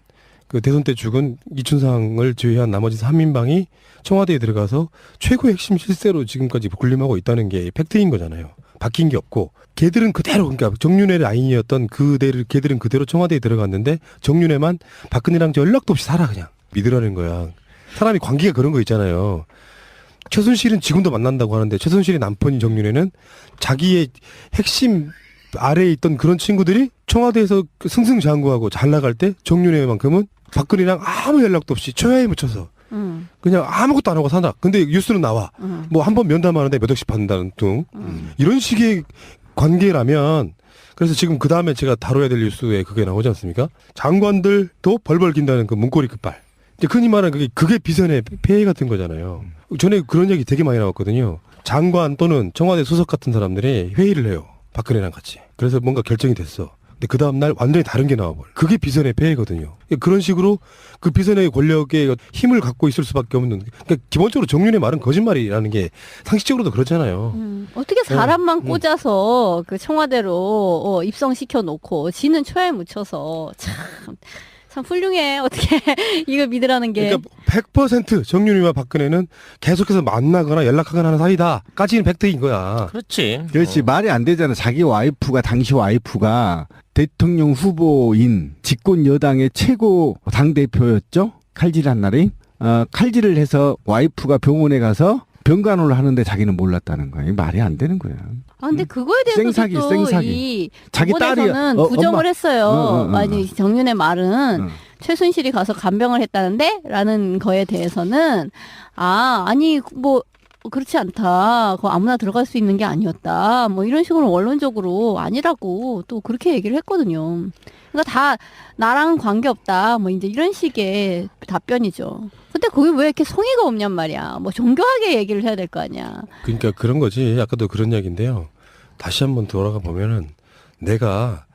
그 대선 때 죽은 이춘상을 제외한 나머지 3인방이 청와대에 들어가서 최고의 핵심 실세로 지금까지 군림하고 있다는 게 팩트인 거잖아요. 바뀐 게 없고 걔들은 그대로 그러니까 정윤회 라인이었던 걔들은 그대로 청와대에 들어갔는데 정윤회만 박근혜랑 연락도 없이 살아 그냥 믿으라는 거야. 사람이 관계가 그런 거 있잖아요. 최순실은 지금도 만난다고 하는데 최순실의 남편인 정윤회는 자기의 핵심 아래에 있던 그런 친구들이 청와대에서 승승장구하고 잘 나갈 때 정윤회만큼은 박근혜랑 아무 연락도 없이 초야에 묻혀서 그냥 아무것도 안 하고 산다. 근데 뉴스는 나와. 뭐 한 번 면담하는데 몇 억씩 받는다는 등 이런 식의 관계라면 그래서 지금 그 다음에 제가 다뤄야 될 뉴스에 그게 나오지 않습니까? 장관들도 벌벌 긴다는 그 문고리 끝발. 이제 흔히 말하는 그게 비선의 폐해 같은 거잖아요. 전에 그런 얘기 되게 많이 나왔거든요. 장관 또는 청와대 수석 같은 사람들이 회의를 해요. 박근혜랑 같이. 그래서 뭔가 결정이 됐어. 근데 그 다음날 완전히 다른 게 나와버려. 그게 비선의 폐해거든요. 그런 식으로 그 비선의 권력의 힘을 갖고 있을 수밖에 없는. 그러니까 기본적으로 정윤의 말은 거짓말이라는 게 상식적으로도 그렇잖아요. 어떻게 사람만 꽂아서 그 청와대로 입성시켜 놓고 지는 초야에 묻혀서 참 훌륭해. 어떻게 이걸 믿으라는 게. 그러니까 100% 정윤이와 박근혜는 계속해서 만나거나 연락하거나 하는 사이다까지는 팩트인 거야. 그렇지. 그렇지 말이 안 되잖아. 자기 와이프가 당시 와이프가 대통령 후보인 집권 여당의 최고 당 대표였죠. 칼질한 날이 칼질을 해서 와이프가 병원에 가서 병간호를 하는데 자기는 몰랐다는 거야. 말이 안 되는 거야. 근데 그거에 대해서도 생사기, 또 생사기. 이 자기 법원에서는 딸이 부정을 엄마. 했어요. 아니 정윤의 말은 응. 최순실이 가서 간병을 했다는데? 라는 거에 대해서는 아니 뭐 그렇지 않다. 그거 아무나 들어갈 수 있는 게 아니었다. 뭐 이런 식으로 원론적으로 아니라고 또 그렇게 얘기를 했거든요. 그러니까 다 나랑 관계없다. 뭐 이제 이런 식의 답변이죠. 근데 그게 왜 이렇게 성의가 없냔 말이야. 뭐 정교하게 얘기를 해야 될 거 아니야. 그러니까 그런 거지. 아까도 그런 이야기인데요. 다시 한번 돌아가 보면은 내가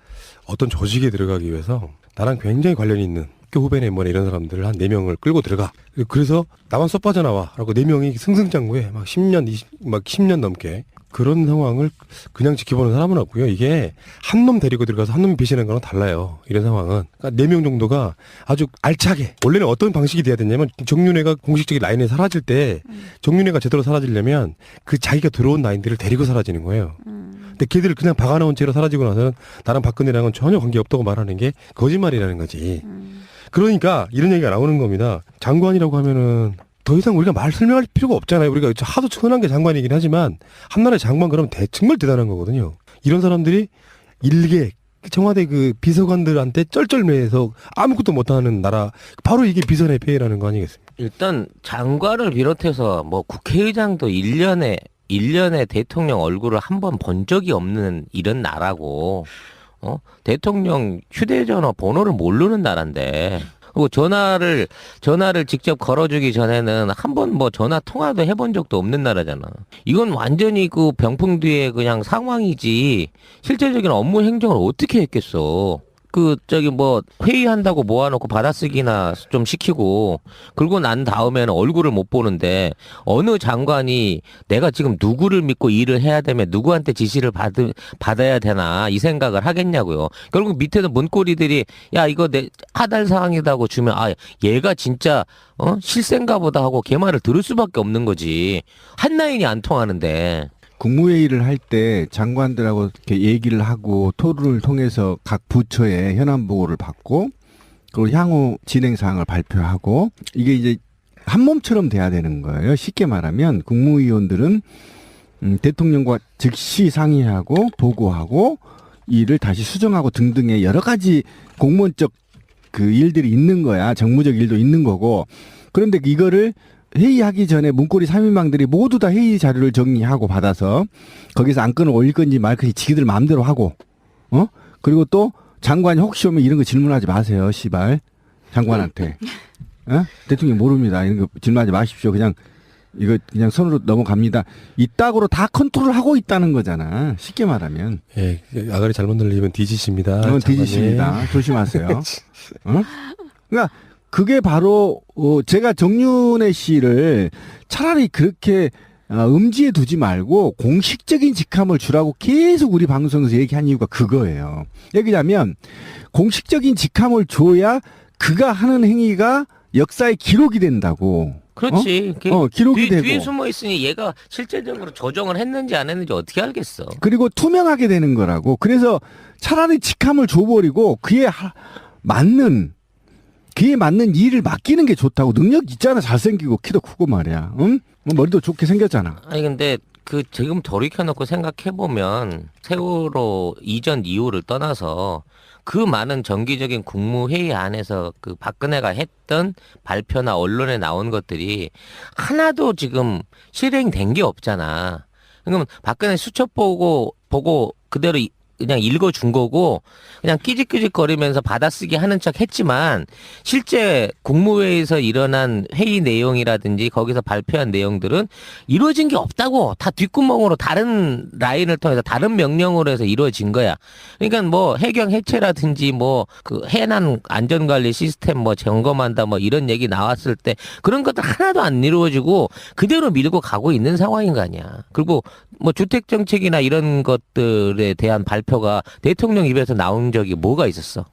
어떤 조직에 들어가기 위해서 나랑 굉장히 관련이 있는 학교 후배네 뭐네 이런 사람들을 한 4명을 끌고 들어가. 그래서 나만 쏙 빠져나와. 라고 4명이 승승장구해. 막 10년 넘게. 그런 상황을 그냥 지켜보는 사람은 없고요. 이게 한 놈 데리고 들어가서 한 놈이 배신하는 거랑 달라요. 이런 상황은. 그러니까 4명 정도가 아주 알차게. 원래는 어떤 방식이 돼야 되냐면 정윤회가 공식적인 라인에 사라질 때 정윤회가 제대로 사라지려면 그 자기가 들어온 라인들을 데리고 사라지는 거예요. 근데 걔들을 그냥 박아놓은 채로 사라지고 나서는 나랑 박근혜랑은 전혀 관계없다고 말하는 게 거짓말이라는 거지. 그러니까 이런 얘기가 나오는 겁니다. 장관이라고 하면은 더 이상 우리가 말 설명할 필요가 없잖아요. 우리가 하도 흔한 게 장관이긴 하지만 한나라의 장관 그러면 정말 대단한 거거든요. 이런 사람들이 일개 청와대 그 비서관들한테 쩔쩔매서 아무것도 못하는 나라 바로 이게 비선의 폐해라는 거 아니겠습니까? 일단 장관을 비롯해서 뭐 국회의장도 1년에 대통령 얼굴을 한 번 본 적이 없는 이런 나라고 대통령 휴대전화 번호를 모르는 나라인데 그리고 전화를 직접 걸어주기 전에는 한 번 뭐 전화 통화도 해본 적도 없는 나라잖아. 이건 완전히 그 병풍 뒤에 그냥 상황이지 실제적인 업무 행정을 어떻게 했겠어. 뭐 회의한다고 모아놓고 받아쓰기나 좀 시키고 그러고 난 다음에는 얼굴을 못 보는데 어느 장관이 내가 지금 누구를 믿고 일을 해야 되면 누구한테 지시를 받아야 되나 이 생각을 하겠냐고요. 결국 밑에는 문고리들이 야 이거 내 하달 사항이다고 주면 아 얘가 진짜 실세인가 보다 하고 걔 말을 들을 수밖에 없는 거지. 한 라인이 안 통하는데. 국무회의를 할 때 장관들하고 이렇게 얘기를 하고 토론을 통해서 각 부처의 현안 보고를 받고 그리고 향후 진행 사항을 발표하고 이게 이제 한 몸처럼 돼야 되는 거예요. 쉽게 말하면 국무위원들은 대통령과 즉시 상의하고 보고하고 일을 다시 수정하고 등등의 여러 가지 공무원적 그 일들이 있는 거야. 정무적 일도 있는 거고. 그런데 이거를 회의하기 전에 문고리 3인방들이 모두 다 회의 자료를 정리하고 받아서 거기서 안건을 올릴 건지 말 건지 지기들 마음대로 하고 그리고 또 장관이 혹시 오면 이런 거 질문하지 마세요. 씨발 장관한테 대통령 모릅니다. 이런 거 질문하지 마십시오. 그냥 이거 그냥 손으로 넘어갑니다. 이따구로 다 컨트롤하고 있다는 거잖아. 쉽게 말하면. 예, 아가리 잘못 늘리면 뒤지십니다. 뒤지십니다. 조심하세요. 그러니까 그게 바로 제가 정윤회 씨를 차라리 그렇게 음지에 두지 말고 공식적인 직함을 주라고 계속 우리 방송에서 얘기한 이유가 그거예요. 얘기하자면 공식적인 직함을 줘야 그가 하는 행위가 역사의 기록이 된다고. 그렇지. 기록이 되고. 뒤에 숨어 있으니 얘가 실제적으로 조정을 했는지 안 했는지 어떻게 알겠어. 그리고 투명하게 되는 거라고. 그래서 차라리 직함을 줘버리고 그에 맞는 일을 맡기는 게 좋다고. 능력 있잖아. 잘생기고 키도 크고 말이야. 응? 머리도 좋게 생겼잖아. 아니 근데 지금 돌이켜놓고 생각해보면 세월호 이전 이후를 떠나서 그 많은 정기적인 국무회의 안에서 그 박근혜가 했던 발표나 언론에 나온 것들이 하나도 지금 실행된 게 없잖아. 그러면 박근혜 수첩 보고 그대로 그냥 읽어준 거고 그냥 끼직끼직거리면서 받아쓰기 하는 척 했지만 실제 국무회의에서 일어난 회의 내용이라든지 거기서 발표한 내용들은 이루어진 게 없다고. 다 뒷구멍으로 다른 라인을 통해서 다른 명령으로 해서 이루어진 거야. 그러니까 뭐 해경 해체라든지 뭐 그 해난 안전관리 시스템 뭐 점검한다 뭐 이런 얘기 나왔을 때 그런 것들 하나도 안 이루어지고 그대로 밀고 가고 있는 상황인 거 아니야. 그리고 뭐 주택 정책이나 이런 것들에 대한 발표가 대통령 입에서 나온 적이 뭐가 있었어?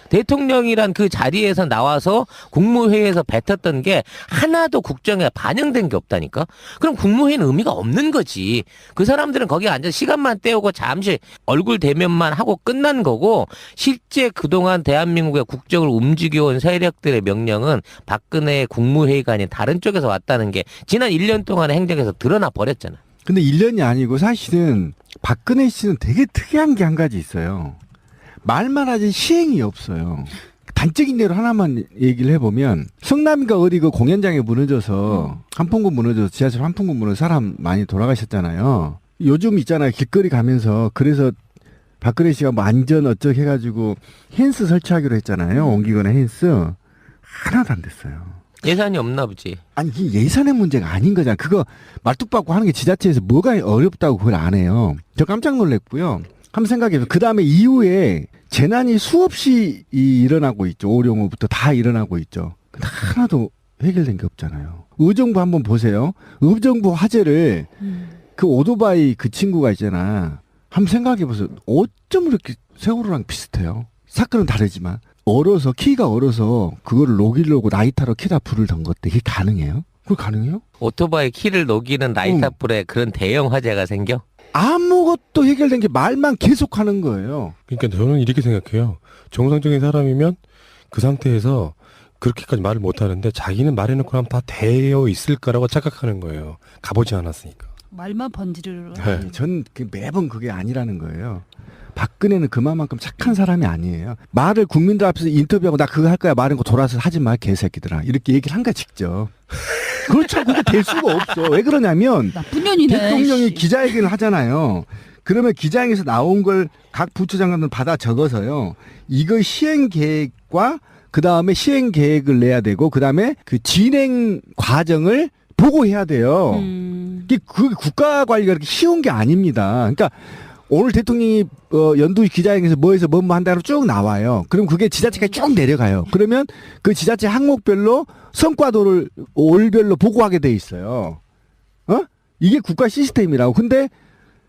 대통령이란 그 자리에서 나와서 국무회의에서 뱉었던 게 하나도 국정에 반영된 게 없다니까? 그럼 국무회의는 의미가 없는 거지. 그 사람들은 거기 앉아서 시간만 때우고 잠시 얼굴 대면만 하고 끝난 거고 실제 그동안 대한민국의 국정을 움직여온 세력들의 명령은 박근혜의 국무회의가 아닌 다른 쪽에서 왔다는 게 지난 1년 동안의 행적에서 드러나 버렸잖아. 근데 1년이 아니고 사실은 박근혜 씨는 되게 특이한 게 한 가지 있어요. 말만 하지 시행이 없어요. 단적인 예로 하나만 얘기를 해보면 성남이가 어디 그 공연장에 무너져서 한풍구 무너져서 지하철 한풍구 무너져서 사람 많이 돌아가셨잖아요. 요즘 있잖아요. 길거리 가면서 그래서 박근혜 씨가 뭐 안전 어쩌고 해가지고 헨스 설치하기로 했잖아요. 옮기거나 헨스. 하나도 안 됐어요. 예산이 없나 보지. 아니 이게 예산의 문제가 아닌 거잖아. 그거 말뚝 받고 하는 게 지자체에서 뭐가 어렵다고 그걸 안 해요. 저 깜짝 놀랐고요. 한번 생각해서 그 다음에 이후에 재난이 수없이 일어나고 있죠. 오룡호부터 다 일어나고 있죠. 근데 하나도 해결된 게 없잖아요. 의정부 한번 보세요. 의정부 화재를 그 오토바이 그 친구가 있잖아. 한번 생각해 보세요. 어쩜 이렇게 세월호랑 비슷해요. 사건은 다르지만. 키가 얼어서 그거를 녹이려고 라이터로 키다 불을 던 것도 이게 가능해요? 그거 가능해요? 오토바이 키를 녹이는 라이터 불에 그런 대형 화재가 생겨? 아무것도 해결된 게 말만 계속하는 거예요. 그러니까 저는 이렇게 생각해요. 정상적인 사람이면 그 상태에서 그렇게까지 말을 못하는데 자기는 말해놓고 나면 다 되어 있을까라고 착각하는 거예요. 가보지 않았으니까. 말만 번지르르. 네. 전 매번 그게 아니라는 거예요. 박근혜는 그만큼 착한 사람이 아니에요. 말을 국민들 앞에서 인터뷰하고 나 그거 할 거야 말하고 돌아서 하지 마 개새끼들아 이렇게 얘기를 한 거야 직접. 그렇죠. 그게 될 수가 없어. 왜 그러냐면 나쁜 년이네. 대통령이 기자회견을 하잖아요. 그러면 기자회견에서 나온 걸 각 부처장관들 받아 적어서요. 이거 시행 계획과 그 다음에 시행 계획을 내야 되고, 그 다음에 그 진행 과정을 보고해야 돼요. 그 국가 관리가 그렇게 쉬운 게 아닙니다. 그러니까 오늘 대통령이 연두 기자회견에서 뭐해서 뭐 한다고 쭉 나와요. 그럼 그게 지자체까지 쭉 내려가요. 그러면 그 지자체 항목별로 성과도를 올별로 보고하게 돼 있어요. 이게 국가 시스템이라고. 근데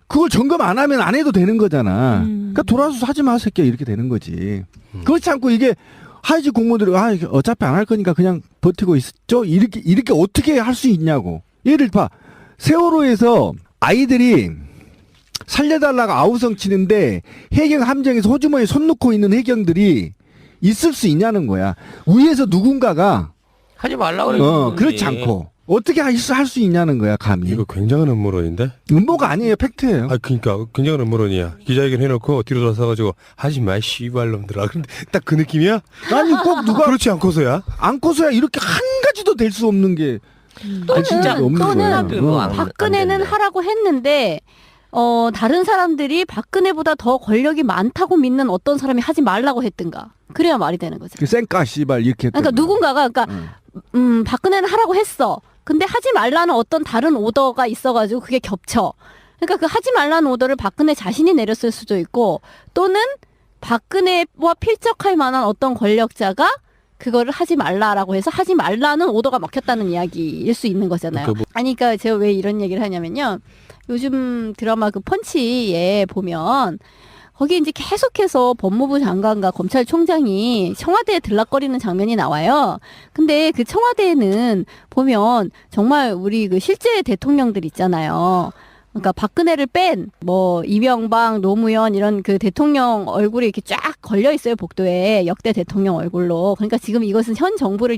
그걸 점검 안 하면 안 해도 되는 거잖아. 그러니까 돌아서서 하지 마, 새끼야. 이렇게 되는 거지. 그렇지 않고 이게 하이직 공무원들이 어차피 안 할 거니까 그냥 버티고 있죠. 이렇게 어떻게 할 수 있냐고. 예를 들어 봐. 세월호에서 아이들이 살려달라고 아우성 치는데 해경 함정에서 호주머니에 손 넣고 있는 해경들이 있을 수 있냐는 거야. 위에서 누군가가 하지 말라고 그래. 그렇지 않고 어떻게 할 수 있냐는 거야, 감히. 이거 굉장한 음모론인데? 음모가 아니에요, 팩트예요. 그러니까 굉장한 음모론이야. 기자회견 해놓고 뒤로 돌아서가지고 하지 마, 씨발놈들아. 근데 딱 그 느낌이야? 아니 꼭 누가 그렇지 않고서야? 않고서야 이렇게 한 가지도 될 수 없는 게 진짜 없는 거야. 또는 안 박근혜는 된대. 하라고 했는데 다른 사람들이 박근혜보다 더 권력이 많다고 믿는 어떤 사람이 하지 말라고 했든가. 그래야 말이 되는 거죠. 그 쌩까 씨발 이렇게 했던 그러니까 거야. 누군가가 박근혜는 하라고 했어. 근데 하지 말라는 어떤 다른 오더가 있어가지고 그게 겹쳐. 그러니까 그 하지 말라는 오더를 박근혜 자신이 내렸을 수도 있고, 또는 박근혜와 필적할 만한 어떤 권력자가 그거를 하지 말라라고 해서 하지 말라는 오더가 먹혔다는 이야기일 수 있는 거잖아요. 아니, 그러니까 제가 왜 이런 얘기를 하냐면요. 요즘 드라마 그 펀치에 보면 거기 이제 계속해서 법무부 장관과 검찰총장이 청와대에 들락거리는 장면이 나와요. 근데 그 청와대에는 보면 정말 우리 그 실제 대통령들 있잖아요. 그러니까 박근혜를 뺀 뭐 이명박, 노무현 이런 그 대통령 얼굴이 이렇게 쫙 걸려 있어요, 복도에. 역대 대통령 얼굴로. 그러니까 지금 이것은 현 정부를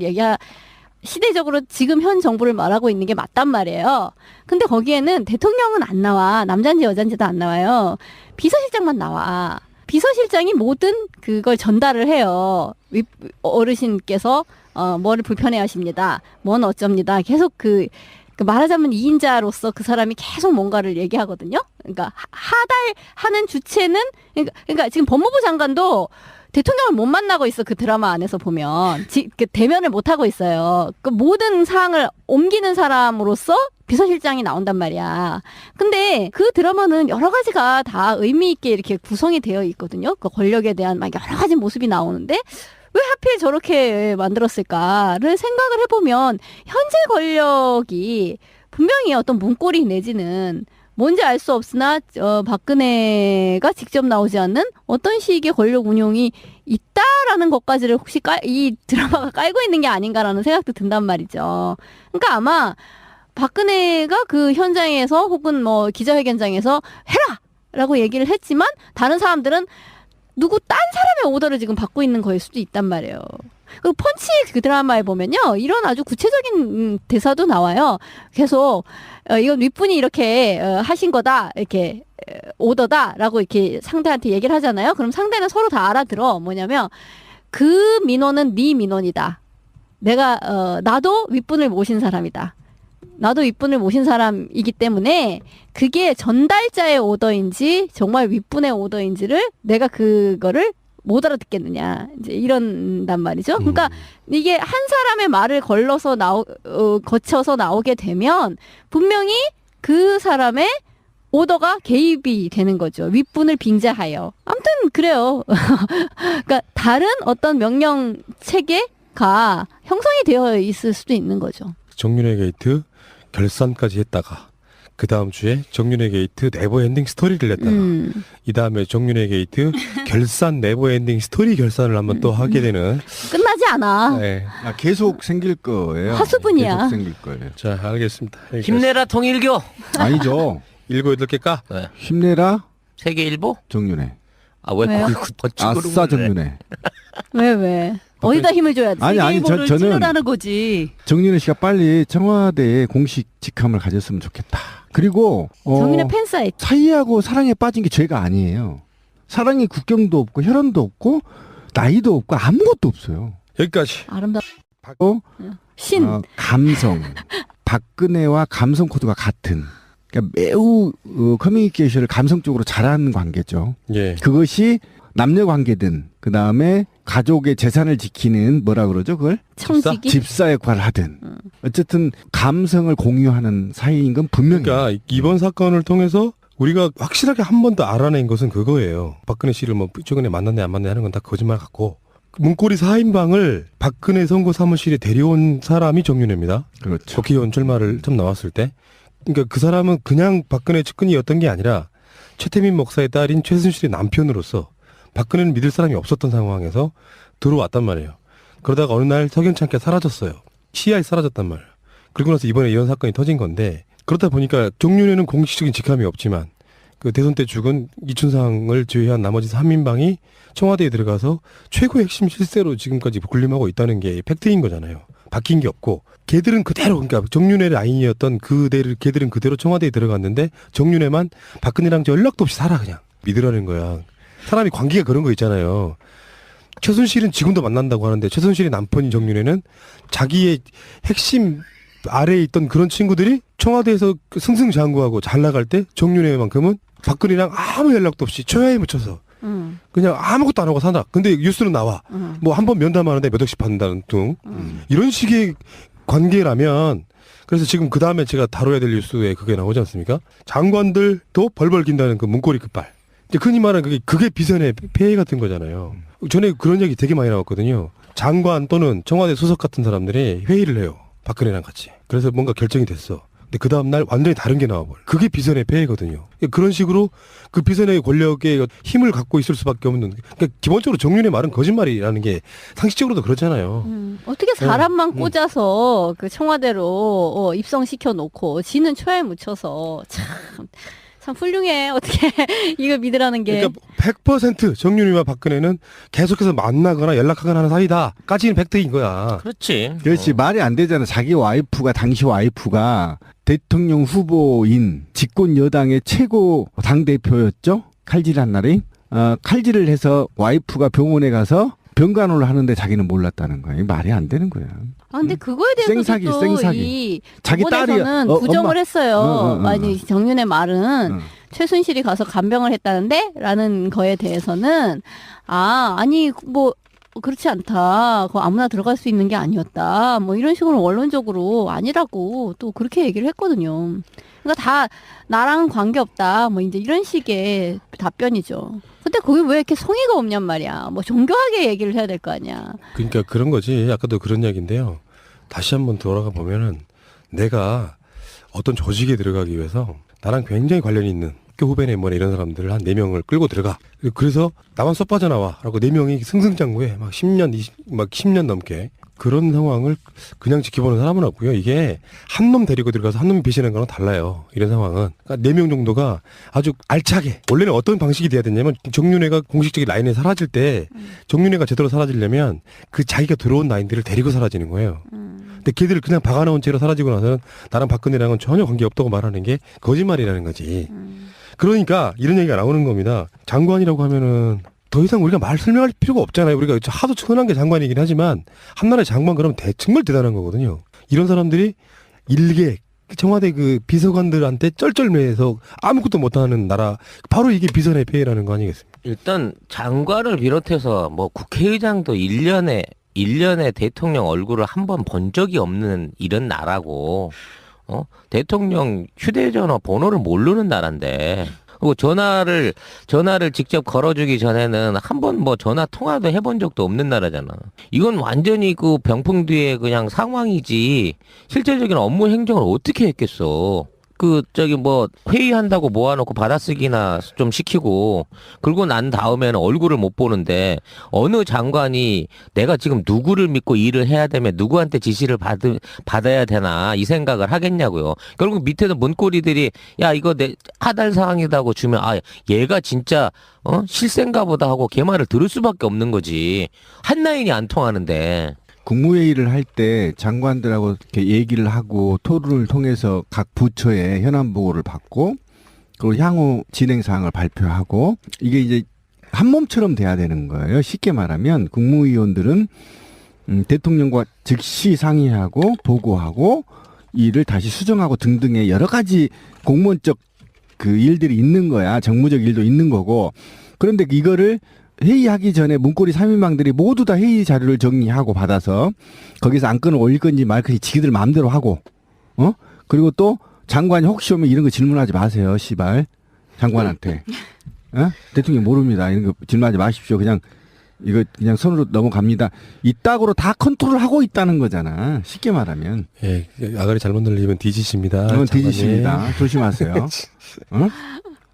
시대적으로 지금 현 정부를 말하고 있는 게 맞단 말이에요. 근데 거기에는 대통령은 안 나와. 남잔지 여잔지도 안 나와요. 비서실장만 나와. 비서실장이 모든 그걸 전달을 해요. 어르신께서 뭐를 불편해 하십니다. 뭔 어쩝니다. 계속 그 말하자면 2인자로서 그 사람이 계속 뭔가를 얘기하거든요. 그러니까 하는 주체는 그러니까 지금 법무부 장관도 대통령을 못 만나고 있어. 그 드라마 안에서 보면 대면을 못 하고 있어요. 그 모든 사항을 옮기는 사람으로서 비서실장이 나온단 말이야. 근데 그 드라마는 여러 가지가 다 의미 있게 이렇게 구성이 되어 있거든요. 그 권력에 대한 막 여러 가지 모습이 나오는데 왜 하필 저렇게 만들었을까를 생각을 해보면 현재 권력이 분명히 어떤 문고리 내지는 뭔지 알 수 없으나 박근혜가 직접 나오지 않는 어떤 식의 권력 운용이 있다라는 것까지를 혹시 이 드라마가 깔고 있는 게 아닌가라는 생각도 든단 말이죠. 그러니까 아마 박근혜가 그 현장에서 혹은 뭐 기자회견장에서 해라라고 얘기를 했지만 다른 사람들은 누구 딴 사람의 오더를 지금 받고 있는 거일 수도 있단 말이에요. 그리고 펀치 그 드라마에 보면요, 이런 아주 구체적인 대사도 나와요. 계속 이건 윗분이 이렇게 하신 거다, 이렇게 오더다라고 이렇게 상대한테 얘기를 하잖아요. 그럼 상대는 서로 다 알아들어. 뭐냐면 그 민원은 네 민원이다. 나도 윗분을 모신 사람이다. 나도 윗분을 모신 사람이기 때문에 그게 전달자의 오더인지 정말 윗분의 오더인지를 내가 그거를 못 알아듣겠느냐, 이제 이런단 말이죠. 그러니까 이게 한 사람의 말을 거쳐서 나오게 되면 분명히 그 사람의 오더가 개입이 되는 거죠. 윗분을 빙자하여. 아무튼 그래요. 그러니까 다른 어떤 명령 체계가 형성이 되어 있을 수도 있는 거죠. 정윤회 게이트 결산까지 했다가 그 다음 주에 정윤회 게이트 네버엔딩 스토리를 냈다가 이 다음에 정윤회 게이트 결산 네버엔딩 스토리 결산을 한번 또 하게 되는. 끝나지 않아. 네. 계속 생길 거예요. 하수분이야. 계속 생길 거예요. 자, 알겠습니다. 힘내라 통일교. 아니죠. 7, 8개 까? 네. 힘내라 세계일보? 정윤회. 왜 왜요? 아싸 정윤회. 왜? 어디다 힘을 줘야 돼? 아니, 세계일보를 저는 찌르라는 거지. 정윤회 씨가 빨리 청와대에 공식 직함을 가졌으면 좋겠다. 그리고 정윤회 팬사이트. 사이하고 사랑에 빠진 게 죄가 아니에요. 사랑이 국경도 없고 혈연도 없고 나이도 없고 아무것도 없어요. 여기까지. 아름다워. 또 신. 감성. 박근혜와 감성 코드가 같은. 그러니까 매우 커뮤니케이션을 감성적으로 잘하는 관계죠. 예. 그것이 남녀 관계든 그다음에 가족의 재산을 지키는 뭐라 그러죠 그걸? 청지기. 집사 역할을 하든 어쨌든 감성을 공유하는 사이인 건 분명해요. 그러니까 이번 사건을 통해서 우리가 확실하게 한 번 더 알아낸 것은 그거예요. 박근혜 씨를 뭐 최근에 만났네 안 만났네 하는 건 다 거짓말 같고 문고리 4인방을 박근혜 선거 사무실에 데려온 사람이 정윤회입니다. 그렇죠. 국회의원 출마를 처음 나왔을 때. 그러니까 그 사람은 그냥 박근혜 측근이었던 게 아니라 최태민 목사의 딸인 최순실의 남편으로서 박근혜는 믿을 사람이 없었던 상황에서 들어왔단 말이에요. 그러다가 어느 날 석연찮게 사라졌어요. 시야에 사라졌단 말이에요. 그리고 나서 이번에 이런 사건이 터진 건데 그렇다 보니까 정윤회는 공식적인 직함이 없지만 그 대선 때 죽은 이춘상을 제외한 나머지 3인방이 청와대에 들어가서 최고의 핵심 실세로 지금까지 군림하고 있다는 게 팩트인 거잖아요. 바뀐 게 없고 걔들은 그대로 그러니까 정윤회 라인이었던 걔들은 그대로 청와대에 들어갔는데 정윤회만 박근혜랑 연락도 없이 살아 그냥 믿으라는 거야. 사람이 관계가 그런 거 있잖아요. 최순실은 지금도 만난다고 하는데 최순실의 남편인 정윤회는 자기의 핵심 아래에 있던 그런 친구들이 청와대에서 승승장구하고 잘 나갈 때 정윤회만큼은 박근혜랑 아무 연락도 없이 초야에 묻혀서 그냥 아무것도 안 하고 산다. 근데 뉴스는 나와. 뭐 한 번 면담하는데 몇 억씩 받는다는 등 이런 식의 관계라면 그래서 지금 그 다음에 제가 다뤄야 될 뉴스에 그게 나오지 않습니까? 장관들도 벌벌 긴다는 그 문고리 끝발. 이제 흔히 말하는 그게 비선의 폐해 같은 거잖아요. 전에 그런 얘기 되게 많이 나왔거든요. 장관 또는 청와대 수석 같은 사람들이 회의를 해요. 박근혜랑 같이. 그래서 뭔가 결정이 됐어. 근데 그 다음날 완전히 다른 게 나와버려. 그게 비선의 폐해거든요. 그런 식으로 그 비선의 권력에 힘을 갖고 있을 수밖에 없는. 그러니까 기본적으로 정윤의 말은 거짓말이라는 게 상식적으로도 그렇잖아요. 어떻게 사람만 꽂아서 그 청와대로 입성시켜 놓고 지는 초야에 묻혀서 참 훌륭해. 어떻게 이걸 믿으라는 게. 그러니까 100% 정윤이와 박근혜는 계속해서 만나거나 연락하거나 하는 사이다까지는 팩트인 거야. 그렇지. 그렇지 말이 안 되잖아. 자기 와이프가 당시 와이프가 대통령 후보인 집권 여당의 최고 당 대표였죠. 칼질한 날이 칼질을 해서 와이프가 병원에 가서 병간호를 하는데 자기는 몰랐다는 거야. 말이 안 되는 거야. 근데 그거에 대해서 생사기. 자기 법원에서는 딸이 부정을 엄마. 했어요. 아니 정윤의 말은 최순실이 가서 간병을 했다는데 라는 거에 대해서는 아니 뭐 그렇지 않다. 그거 아무나 들어갈 수 있는 게 아니었다. 뭐 이런 식으로 원론적으로 아니라고 또 그렇게 얘기를 했거든요. 그러니까 다 나랑 관계없다. 뭐 이제 이런 식의 답변이죠. 근데 그게 왜 이렇게 성의가 없냔 말이야. 뭐 정교하게 얘기를 해야 될 거 아니야. 그러니까 그런 거지. 아까도 그런 이야기인데요. 다시 한번 돌아가 보면은 내가 어떤 조직에 들어가기 위해서 나랑 굉장히 관련이 있는 학교 후배네 뭐네 이런 사람들을 한 4명을 끌고 들어가. 그래서 나만 쏙 빠져나와. 라고 4명이 승승장구해. 막 10년, 10년 넘게. 그런 상황을 그냥 지켜보는 사람은 없고요. 이게 한 놈 데리고 들어가서 한 놈이 배신하는 거랑 달라요. 이런 상황은. 그러니까 4명 정도가 아주 알차게. 원래는 어떤 방식이 돼야 되냐면 정윤회가 공식적인 라인에 사라질 때 정윤회가 제대로 사라지려면 그 자기가 들어온 라인들을 데리고 사라지는 거예요. 근데 걔들을 그냥 박아놓은 채로 사라지고 나서는 나랑 박근혜랑은 전혀 관계없다고 말하는 게 거짓말이라는 거지. 그러니까 이런 얘기가 나오는 겁니다. 장관이라고 하면은 더 이상 우리가 말 설명할 필요가 없잖아요. 우리가 하도 흔한 게 장관이긴 하지만 한나라의 장관 그러면 정말 대단한 거거든요. 이런 사람들이 일개 청와대 그 비서관들한테 쩔쩔매서 아무것도 못하는 나라 바로 이게 비선의 폐해라는 거 아니겠습니까? 일단 장관을 비롯해서 뭐 국회의장도 1년에 대통령 얼굴을 한 번 본 적이 없는 이런 나라고 대통령 휴대전화 번호를 모르는 나라인데 그리고 전화를 직접 걸어주기 전에는 한 번 뭐 전화 통화도 해본 적도 없는 나라잖아. 이건 완전히 그 병풍 뒤에 그냥 상황이지 실질적인 업무 행정을 어떻게 했겠어. 뭐 회의한다고 모아놓고 받아쓰기나 좀 시키고 그러고 난 다음에는 얼굴을 못 보는데 어느 장관이 내가 지금 누구를 믿고 일을 해야 되면 누구한테 지시를 받아야 되나 이 생각을 하겠냐고요. 결국 밑에는 문고리들이 야 이거 내 하달 사항이다고 주면 얘가 진짜 실세인가 보다 하고 걔 말을 들을 수밖에 없는 거지. 한 라인이 안 통하는데. 국무회의를 할 때 장관들하고 이렇게 얘기를 하고 토론을 통해서 각 부처의 현안 보고를 받고 그리고 향후 진행 사항을 발표하고 이게 이제 한 몸처럼 돼야 되는 거예요. 쉽게 말하면 국무위원들은 대통령과 즉시 상의하고 보고하고 일을 다시 수정하고 등등의 여러 가지 공무원적 그 일들이 있는 거야. 정무적 일도 있는 거고. 그런데 이거를 회의하기 전에 문고리 3인방들이 모두 다 회의 자료를 정리하고 받아서 거기서 안건을 올릴 건지 말 건지 지기들 마음대로 하고, 그리고 또 장관이 혹시 오면 이런 거 질문하지 마세요, 씨발. 장관한테. 대통령 모릅니다. 이런 거 질문하지 마십시오. 그냥 이거 그냥 손으로 넘어갑니다. 이따구로 다 컨트롤하고 있다는 거잖아. 쉽게 말하면. 예, 아가리 잘못 들리면 뒤지십니다. 뒤지십니다. 조심하세요.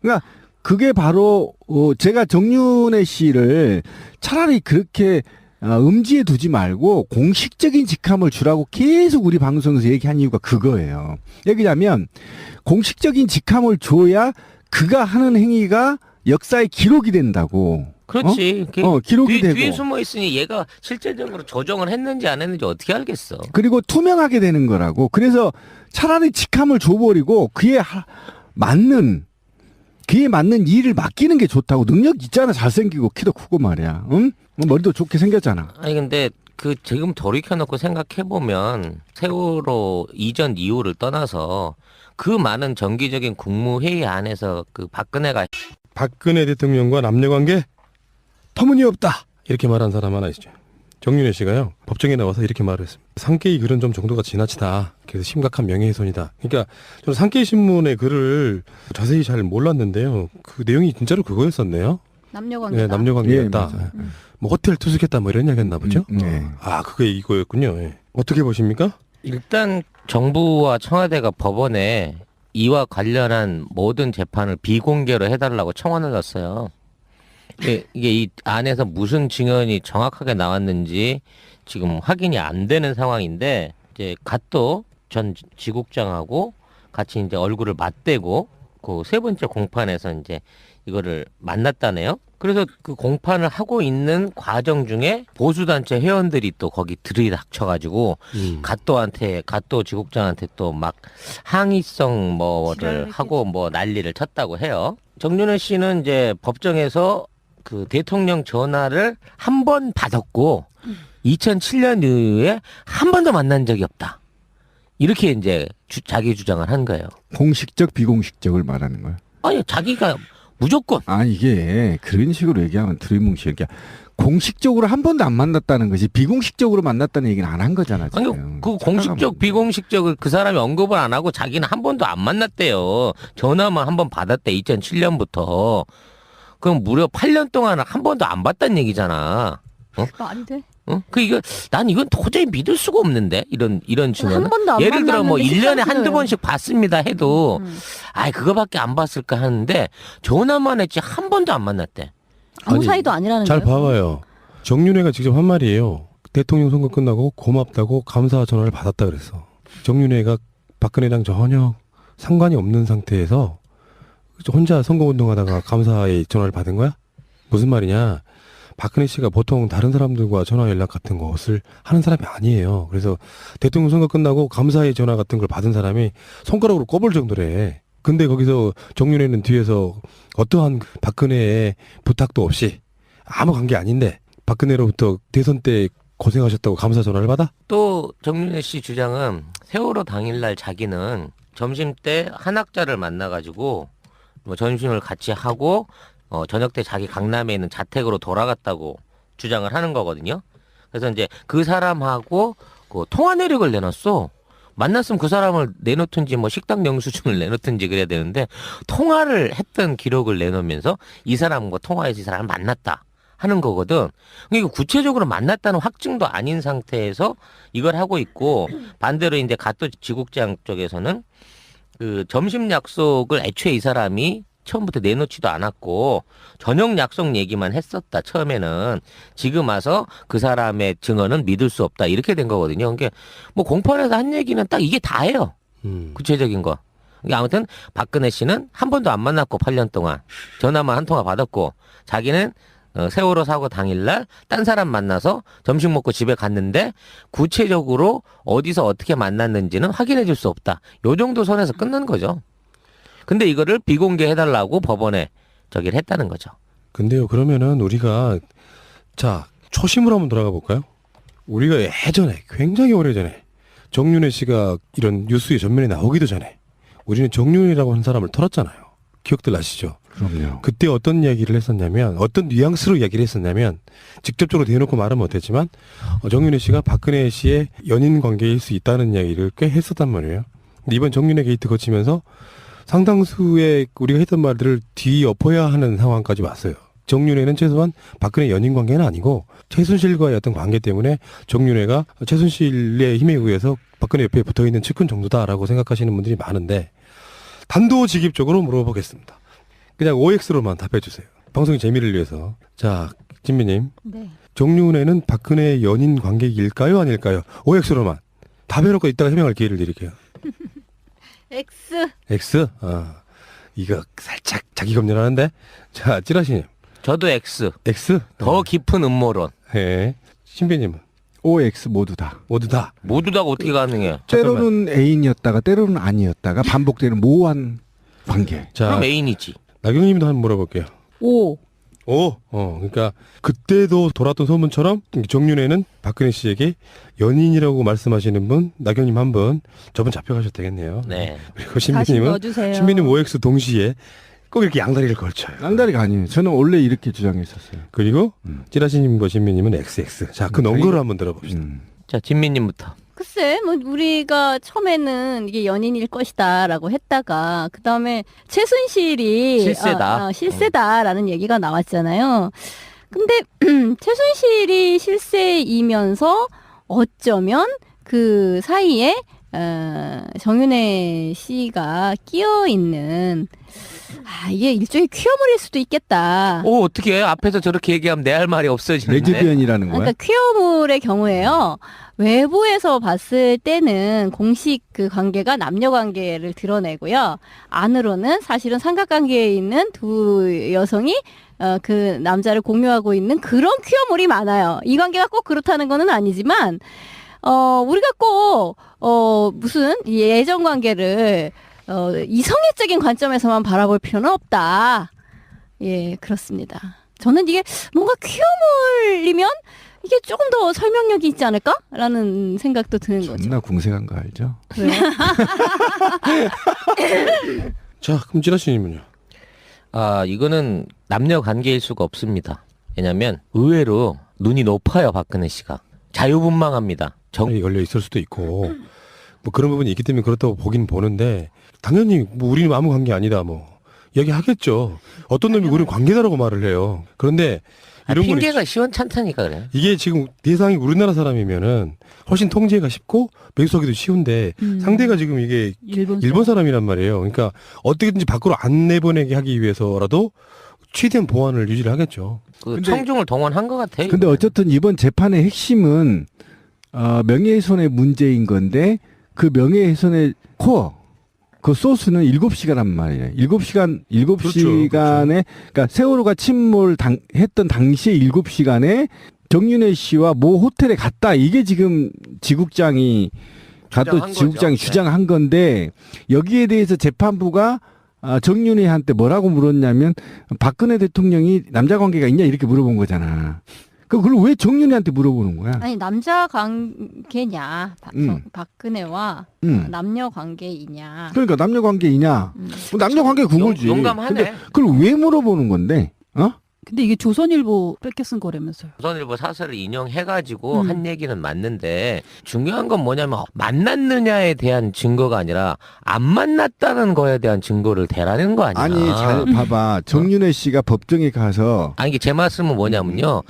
그러니까 그게 바로 제가 정윤회 씨를 차라리 그렇게 음지에 두지 말고 공식적인 직함을 주라고 계속 우리 방송에서 얘기한 이유가 그거예요. 얘기하면 공식적인 직함을 줘야 그가 하는 행위가 역사에 기록이 된다고. 그렇지. 기록이 되고. 뒤에 숨어 있으니 얘가 실제적으로 조정을 했는지 안 했는지 어떻게 알겠어. 그리고 투명하게 되는 거라고. 그래서 차라리 직함을 줘버리고 그에 맞는 일을 맡기는 게 좋다고. 능력 있잖아. 잘생기고 키도 크고 말이야. 응? 머리도 좋게 생겼잖아. 아니 근데 그 지금 돌이켜놓고 생각해보면 세월호 이전 이후를 떠나서 그 많은 정기적인 국무회의 안에서 그 박근혜 대통령과 남녀관계 터무니없다 이렇게 말한 사람 하나 있죠. 정윤회 씨가요. 법정에 나와서 이렇게 말을 했습니다. 상케이 글은 좀 정도가 지나치다. 그래서 심각한 명예훼손이다. 그러니까 저는 상케이 신문의 글을 자세히 잘 몰랐는데요. 그 내용이 진짜로 그거였었네요. 남녀관계다. 네, 남녀관계였다. 예, 뭐 호텔 투숙했다 뭐 이런 이야기였나 보죠. 네. 그게 이거였군요. 예. 어떻게 보십니까? 일단 정부와 청와대가 법원에 이와 관련한 모든 재판을 비공개로 해달라고 청원을 넣었어요. 이게 이 안에서 무슨 증언이 정확하게 나왔는지 지금 확인이 안 되는 상황인데 이제 갓도 전 지국장하고 같이 이제 얼굴을 맞대고 그 세 번째 공판에서 이제 이거를 만났다네요. 그래서 그 공판을 하고 있는 과정 중에 보수단체 회원들이 또 거기 들이닥쳐가지고 갓도 지국장한테 또 막 항의성 뭐를 하고 뭐 난리를 쳤다고 해요. 정윤회 씨는 이제 법정에서 그 대통령 전화를 한 번 받았고 2007년 이후에 한 번도 만난 적이 없다. 이렇게 이제 자기 주장을 한 거예요. 공식적, 비공식적을 말하는 거야. 아니 자기가 무조건. 이게 그런 식으로 얘기하면 드리뭉실 게 공식적으로 한 번도 안 만났다는 거지 비공식적으로 만났다는 얘기는 안 한 거잖아. 지금. 아니 그 공식적 비공식적을 그 사람이 언급을 안 하고 자기는 한 번도 안 만났대요. 전화만 한 번 받았대 2007년부터. 그럼 무려 8년 동안 한 번도 안 봤다는 얘기잖아. 말이 돼? 난 이건 도저히 믿을 수가 없는데 이런 증언은. 한 번도 안 예를 들어 뭐 만났는데 1년에 한두 실상이에요. 번씩 봤습니다 해도 그거밖에 안 봤을까 하는데 전화만 했지 한 번도 안 만났대. 아무 아니, 사이도 아니라는 잘 거예요? 봐봐요. 정윤회가 직접 한 말이에요. 대통령 선거 끝나고 고맙다고 감사 전화를 받았다 그랬어. 정윤회가 박근혜랑 전혀 상관이 없는 상태에서 혼자 선거운동하다가 감사의 전화를 받은 거야? 무슨 말이냐? 박근혜 씨가 보통 다른 사람들과 전화 연락 같은 것을 하는 사람이 아니에요. 그래서 대통령 선거 끝나고 감사의 전화 같은 걸 받은 사람이 손가락으로 꼽을 정도래. 근데 거기서 정윤회는 뒤에서 어떠한 박근혜의 부탁도 없이 아무 관계 아닌데 박근혜로부터 대선 때 고생하셨다고 감사 전화를 받아? 또 정윤회 씨 주장은 세월호 당일날 자기는 점심 때 한학자를 만나가지고 뭐 점심을 같이 하고 저녁 때 자기 강남에 있는 자택으로 돌아갔다고 주장을 하는 거거든요. 그래서 이제 그 사람하고 그 통화 내역을 내놨어. 만났으면 그 사람을 내놓든지 뭐 식당 영수증을 내놓든지 그래야 되는데 통화를 했던 기록을 내놓으면서 이 사람과 통화해서 이 사람을 만났다 하는 거거든. 그러니까 구체적으로 만났다는 확증도 아닌 상태에서 이걸 하고 있고 반대로 이제 갓도 지국장 쪽에서는 그 점심 약속을 애초에 이 사람이 처음부터 내놓지도 않았고 저녁 약속 얘기만 했었다 처음에는. 지금 와서 그 사람의 증언은 믿을 수 없다 이렇게 된 거거든요. 그러니까 뭐 공판에서 한 얘기는 딱 이게 다예요. 구체적인 거. 그러니까 아무튼 박근혜 씨는 한 번도 안 만났고 8년 동안 전화만 한 통화 받았고 자기는 세월호 사고 당일날 딴 사람 만나서 점심 먹고 집에 갔는데 구체적으로 어디서 어떻게 만났는지는 확인해 줄 수 없다. 요 정도 선에서 끝난 거죠. 근데 이거를 비공개해달라고 법원에 저기를 했다는 거죠. 근데요, 그러면은 우리가 초심으로 한번 돌아가 볼까요? 우리가 예전에 굉장히 오래전에 정윤회 씨가 이런 뉴스의 전면에 나오기도 전에 우리는 정윤회라고 하는 사람을 털었잖아요. 기억들 나시죠? 그럼요. 그때 어떤 이야기를 했었냐면 어떤 뉘앙스로 이야기를 했었냐면 직접적으로 대놓고 말은 못했지만 정윤회 씨가 박근혜 씨의 연인 관계일 수 있다는 이야기를 꽤 했었단 말이에요. 근데 이번 정윤회 게이트 거치면서 상당수의 우리가 했던 말들을 뒤엎어야 하는 상황까지 왔어요. 정윤회는 최소한 박근혜 연인 관계는 아니고 최순실과의 어떤 관계 때문에 정윤회가 최순실의 힘에 의해서 박근혜 옆에 붙어있는 측근 정도다라고 생각하시는 분들이 많은데 단도직입적으로 물어보겠습니다. 그냥 OX로만 답해주세요. 방송의 재미를 위해서. 자, 진미님. 네. 정윤회는 박근혜의 연인 관계일까요? 아닐까요? OX로만. 답해놓고 이따가 해명할 기회를 드릴게요. X. X? 이거 살짝 자기 검열하는데. 자, 찌라시님. 저도 X. X? 더 깊은 음모론. 네. 신비님은? OX 모두 다. 모두 다. 모두 다 어떻게 가능해요? 때로는 애인이었다가 때로는 아니었다가 반복되는 모호한 관계. 자, 그럼 애인이지. 나경님도 한번 물어볼게요. 오. 그러니까 그때도 돌았던 소문처럼 정윤회는 박근혜 씨에게 연인이라고 말씀하시는 분, 나경님 한 분, 저분 잡혀가셔도 되겠네요. 네. 그리고 다시 신비님은 넣어주세요. 신비님 OX 동시에 꼭 이렇게 양다리를 걸쳐요. 낭다리가 아니에요. 저는 원래 이렇게 주장했었어요. 그리고 찌라시님과 신비님은 XX. 자, 그 논거를 한번 들어봅시다. 자, 진미님부터. 글쎄, 뭐 우리가 처음에는 이게 연인일 것이다라고 했다가 그 다음에 최순실이 실세다. 실세다라는 얘기가 나왔잖아요. 근데 최순실이 실세이면서 어쩌면 그 사이에 정윤회 씨가 끼어 있는 이게 일종의 퀴어물일 수도 있겠다. 어떻게 앞에서 저렇게 얘기하면 내 할 말이 없어지는데. 레즈비언이라는 거야? 그러니까 퀴어물의 경우에요. 외부에서 봤을 때는 공식 그 관계가 남녀 관계를 드러내고요. 안으로는 사실은 삼각관계에 있는 두 여성이 그 남자를 공유하고 있는 그런 퀴어물이 많아요. 이 관계가 꼭 그렇다는 거는 아니지만 우리가 꼭 무슨 이 애정 관계를 이성애적인 관점에서만 바라볼 필요는 없다. 예, 그렇습니다. 저는 이게 뭔가 퀴어물이면 이게 조금 더 설명력이 있지 않을까라는 생각도 드는 거죠. 존나 궁색한 거 알죠? 왜요? 자, 그럼 찌라시님은요? 이거는 남녀 관계일 수가 없습니다. 왜냐면 의외로 눈이 높아요, 박근혜 씨가. 자유분방합니다. 정이 걸려 있을 수도 있고 뭐 그런 부분이 있기 때문에 그렇다고 보긴 보는데 당연히 뭐 우리는 아무 관계 아니다 뭐 이야기하겠죠. 어떤 놈이 우리는 관계다라고 말을 해요. 그런데 이런 건 핑계가 시원찮다니까 그래. 이게 지금 대상이 우리나라 사람이면은 훨씬 통제가 쉽고 매수하기도 쉬운데 상대가 지금 이게 일본 사람이란 말이에요. 그러니까 어떻게든지 밖으로 안 내보내게 하기 위해서라도 최대한 보안을 유지를 하겠죠. 그 근데- 청중을 동원한 것 같아. 근데 어쨌든 이번 재판의 핵심은 명예훼손의 문제인 건데 그 명예훼손의 코어 그 소스는 7시간란 말이에요. 7시간에 그러니까 세월호가 침몰했던 당시에 7시간에 정윤회 씨와 모 호텔에 갔다. 이게 지금 지국장이 주장한 거죠. 주장한 건데 여기에 대해서 재판부가 정윤회한테 뭐라고 물었냐면 박근혜 대통령이 남자 관계가 있냐 이렇게 물어본 거잖아. 그걸 왜 정윤회한테 물어보는 거야? 아니 남자 관계냐 박근혜와 남녀 관계이냐. 그러니까 남녀 관계이냐? 남녀 관계 그거지. 용감하네. 근데 그걸 왜 물어보는 건데? 근데 이게 조선일보 뺏겨 쓴 거라면서요. 조선일보 사설을 인용해가지고 한 얘기는 맞는데 중요한 건 뭐냐면 만났느냐에 대한 증거가 아니라 안 만났다는 거에 대한 증거를 대라는 거 아니야. 아니 잘 봐봐. 정윤회 씨가 법정에 가서 아니 이게 제 말씀은 뭐냐면요.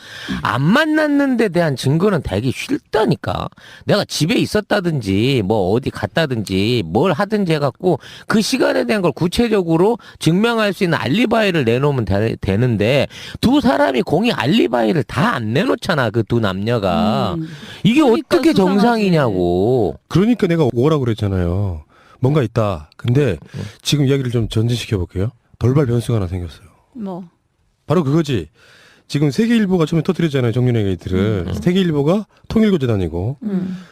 안 만났는데 대한 증거는 되기 쉽다니까. 내가 집에 있었다든지 뭐 어디 갔다든지 뭘 하든지 해갖고 그 시간에 대한 걸 구체적으로 증명할 수 있는 알리바이를 내놓으면 되는데 두 사람이 공이 알리바이를 다 안 내놓잖아. 그 두 남녀가. 이게 그러니까 어떻게 수상하지. 정상이냐고. 그러니까 내가 오라고 그랬잖아요. 뭔가 있다. 근데 지금 이야기를 좀 전진시켜 볼게요. 돌발 변수가 하나 생겼어요. 뭐 바로 그거지. 지금 세계일보가 처음에 터뜨렸잖아요. 정윤회 게이트를. 세계일보가 통일교재단이고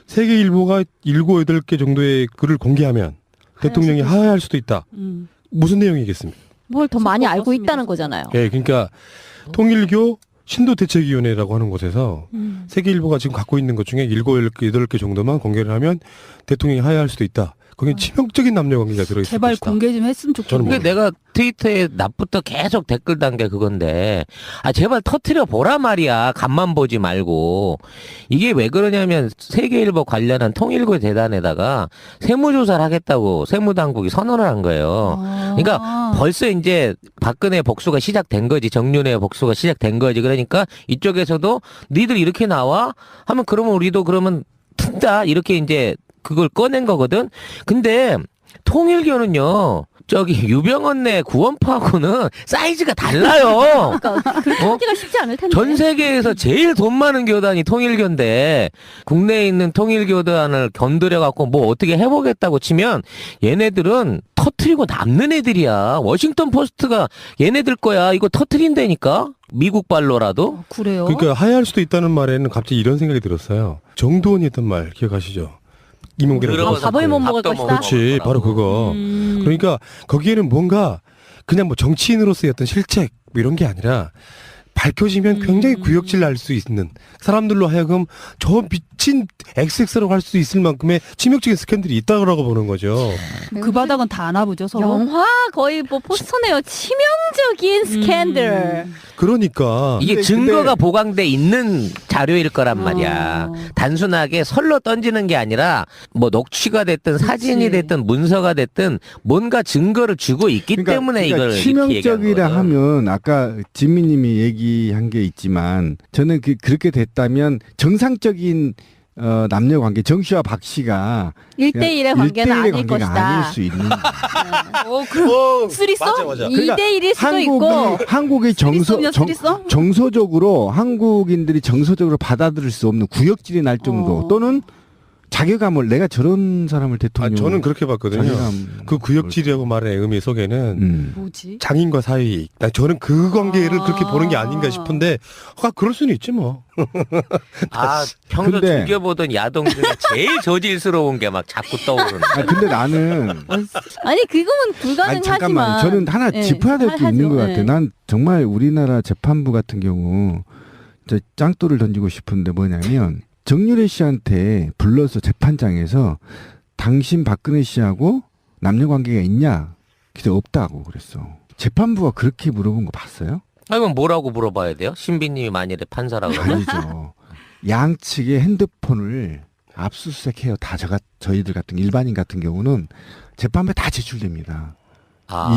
세계일보가 7, 8개 정도의 글을 공개하면 대통령이 하야할 수도 있다. 무슨 내용이겠습니까? 뭘 더 많이 알고 있다는 거잖아요. 예, 그러니까 통일교 신도대책위원회라고 하는 곳에서 세계일보가 지금 갖고 있는 것 중에 7, 8개 정도만 공개를 하면 대통령이 하야할 수도 있다. 거기에 치명적인 남녀관계가 들어있을 제발 것이다. 공개 좀 했으면 저는 좋겠네. 근데 내가 트위터에 낮부터 계속 댓글 단 게 그건데, 제발 터트려 보라 말이야. 간만 보지 말고. 이게 왜 그러냐면, 세계일보 관련한 통일부 재단에다가 세무조사를 하겠다고 세무당국이 선언을 한 거예요. 그러니까 벌써 이제 박근혜 복수가 시작된 거지. 정윤회 복수가 시작된 거지. 그러니까 이쪽에서도 니들 이렇게 나와? 하면 그러면 우리도 그러면 튼다. 이렇게 이제 그걸 꺼낸 거거든. 근데 통일교는요. 저기 유병언네 구원파하고는 사이즈가 달라요. 그러니까 그렇게 하기가 쉽지 않을 텐데. 전 세계에서 제일 돈 많은 교단이 통일교인데 국내에 있는 통일교단을 건드려 갖고 뭐 어떻게 해보겠다고 치면 얘네들은 터트리고 남는 애들이야. 워싱턴 포스트가 얘네들 거야. 이거 터트린다니까. 미국 발로라도. 그래요? 그러니까 하야할 수도 있다는 말에는 갑자기 이런 생각이 들었어요. 정두원이 했던 말 기억하시죠? 이명박이랑 들어가서 밥을 못 먹을 밥도 것이다. 그렇지, 바로 그거. 음. 그러니까 거기에는 뭔가 그냥 뭐 정치인으로서의 어떤 실책 뭐 이런 게 아니라 밝혀지면 굉장히 구역질 날 수 있는 사람들로 하여금 저 미친 XX라고 할 수 있을 만큼의 치명적인 스캔들이 있다고 보는 거죠. 그 바닥은 다 아나 보죠, 서로. 영화 거의 뭐 포스터네요. 치명적인 스캔들. 그러니까 이게 근데- 증거가 근데- 보강돼 있는 자료일 거란 말이야. 단순하게 설로 던지는 게 아니라 뭐 녹취가 됐든 사진이 됐든 문서가 됐든 뭔가 증거를 주고 있기 때문에 이걸 이렇게 얘기하는 치명적이라 거거든. 하면 아까 진미님이 얘기한 게 있지만 저는 그렇게 됐다면 정상적인 남녀 관계 정 씨와 박 씨가 1대1의 관계는 1대1의 아닐 관계가 것이다. 아닐 수 있는 그럼 쓰리썸? 맞아. 2대1일 수도 있고. 한국이 쓰리썸이야, 쓰리썸? 정서적으로 한국인들이 정서적으로 받아들일 수 없는 구역질이 날 정도 또는 자괴감을 내가 저런 사람을 대통령 저는 그렇게 봤거든요. 자괴감 그 구역질이라고 말의 의미 속에는 뭐지? 장인과 사위. 저는 그 관계를 그렇게 보는 게 아닌가 싶은데, 그럴 수는 있지 뭐. 평소 근데- 즐겨보던 야동 중에 제일 저질스러운 게 막 자꾸 떠오르는 거야. 근데 나는 아니 그거는 아니 불가능하지만. 잠깐만 저는 하나 예, 짚어야 될 게 하죠. 있는 것 예. 같아. 난 정말 우리나라 재판부 같은 경우 저 짱돌을 던지고 싶은데 뭐냐면 정유래 씨한테 불러서 재판장에서 당신 박근혜 씨하고 남녀 관계가 있냐? 그때 없다고 그랬어. 재판부가 그렇게 물어본 거 봤어요? 그럼 뭐라고 물어봐야 돼요? 신비님이 만일에 판사라 그러면? 아니죠. 양측의 핸드폰을 압수수색해요. 다 저희들 같은 일반인 같은 경우는 재판부에 다 제출됩니다.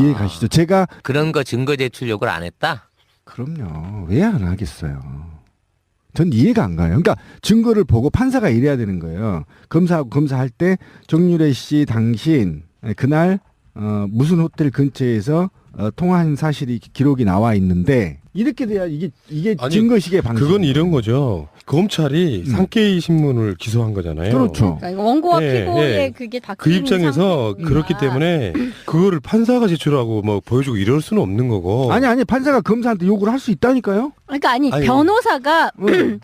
이해 가시죠? 제가 그런 거 증거 제출 요구를 안 했다? 그럼요. 왜 안 하겠어요? 전 이해가 안 가요. 그러니까 증거를 보고 판사가 이래야 되는 거예요. 검사하고 검사할 때 정유래 씨 당신 그날 무슨 호텔 근처에서 통화한 사실이 기록이 나와 있는데 이렇게 돼야 이게 아니, 증거식의 방식. 그건 이런 거죠. 검찰이 상케이 신문을 기소한 거잖아요. 그렇죠. 그러니까 원고와 예, 피고의 예. 그게 다 그 입장에서 그렇기 때문에 그거를 판사가 제출하고 뭐 보여주고 이럴 수는 없는 거고. 아니 판사가 검사한테 요구를 할 수 있다니까요. 그러니까 아니 아니, 변호사가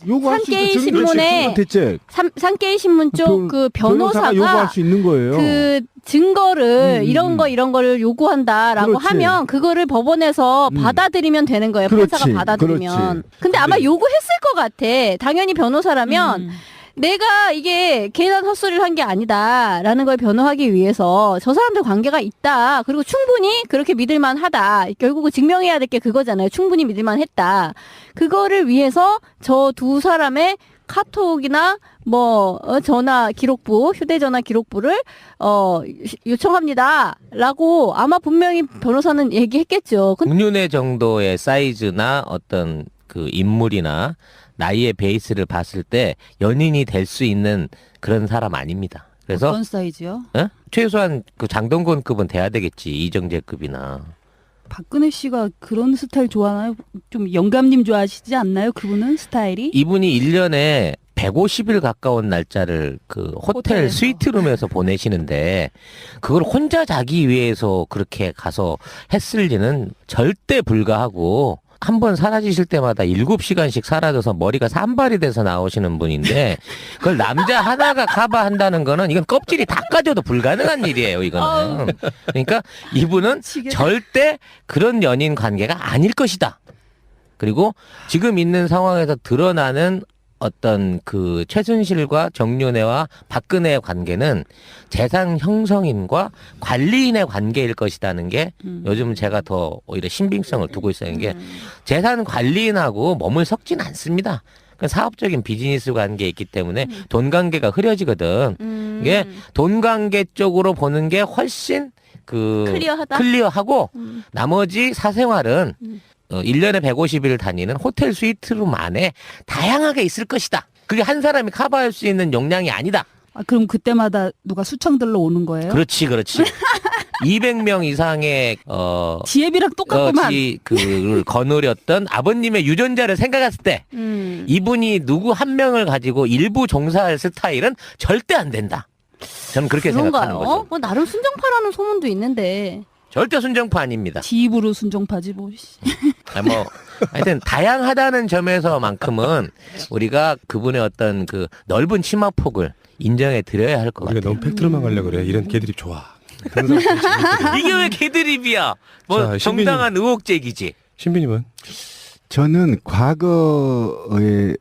요구할 수 산케이 있는 신문에 대책. 산케이 신문 쪽 그 변호사가 요구할 변호사가 수 있는 거예요. 그 증거를 이런 거를 요구한다라고 그렇지. 하면 그거를 법원에서 받아들이면 되는 거예요. 그렇지. 판사가 받아들이면. 그렇지. 근데 아마 요구했을 것 같아. 당연히 변호사라면 음. 내가 이게 괜한 헛소리를 한 게 아니다라는 걸 변호하기 위해서 저 사람들 관계가 있다. 그리고 충분히 그렇게 믿을만 하다. 결국은 증명해야 될 게 그거잖아요. 충분히 믿을만 했다. 그거를 위해서 저 두 사람의 카톡이나 뭐 전화 기록부, 휴대전화 기록부를 요청합니다라고 아마 분명히 변호사는 얘기했겠죠. 공윤회 정도의 사이즈나 어떤 그 인물이나 나이의 베이스를 봤을 때 연인이 될 수 있는 그런 사람 아닙니다. 그래서 어떤 사이즈요? 최소한 그 장동건급은 돼야 되겠지. 이정재급이나. 박근혜 씨가 그런 스타일 좋아하나요? 좀 영감님 좋아하시지 않나요? 그분은 스타일이? 이분이 1년에 150일 가까운 날짜를 그 호텔 호텔에서. 스위트룸에서 보내시는데 그걸 혼자 자기 위해서 그렇게 가서 했을 리는 절대 불가하고 한 번 사라지실 때마다 7시간씩 사라져서 머리가 산발이 돼서 나오시는 분인데 그걸 남자 하나가 커버한다는 거는 이건 껍질이 다 까져도 불가능한 일이에요, 이거는. 그러니까 이분은 절대 그런 연인 관계가 아닐 것이다. 그리고 지금 있는 상황에서 드러나는 어떤 그 최순실과 정윤회와 박근혜의 관계는 재산 형성인과 관리인의 관계일 것이라는 게 요즘 제가 더 오히려 신빙성을 두고 있는 게 재산 관리인하고 몸을 섞진 않습니다. 그 사업적인 비즈니스 관계에 있기 때문에 돈 관계가 흐려지거든. 이게 돈 관계 쪽으로 보는 게 훨씬 클리어하고 나머지 사생활은 1년에 150일 다니는 호텔 스위트룸 안에 다양하게 있을 것이다. 그게 한 사람이 커버할 수 있는 용량이 아니다. 아, 그럼 그때마다 누가 수청들러 오는 거예요? 그렇지. 200명 이상의 지혜비랑 똑같구만. 그를 거느렸던 아버님의 유전자를 생각했을 때 이분이 누구 한 명을 가지고 일부 종사할 스타일은 절대 안 된다. 저는 그렇게 생각하는 거죠. 뭐 나름 순정파라는 소문도 있는데. 절대 순정파 아닙니다. 지 입으로 순정파지 뭐. 하여튼 다양하다는 점에서만큼은 우리가 그분의 어떤 그 넓은 치마폭을 인정해 드려야 할 것 우리가 같아요. 너무 팩트로만 가려고 그래. 이런 개드립 좋아. 그런 사람들이 재밌거든. 이게 왜 개드립이야? 뭐 자, 정당한 의혹 제기지. 신비님은? 저는 과거에는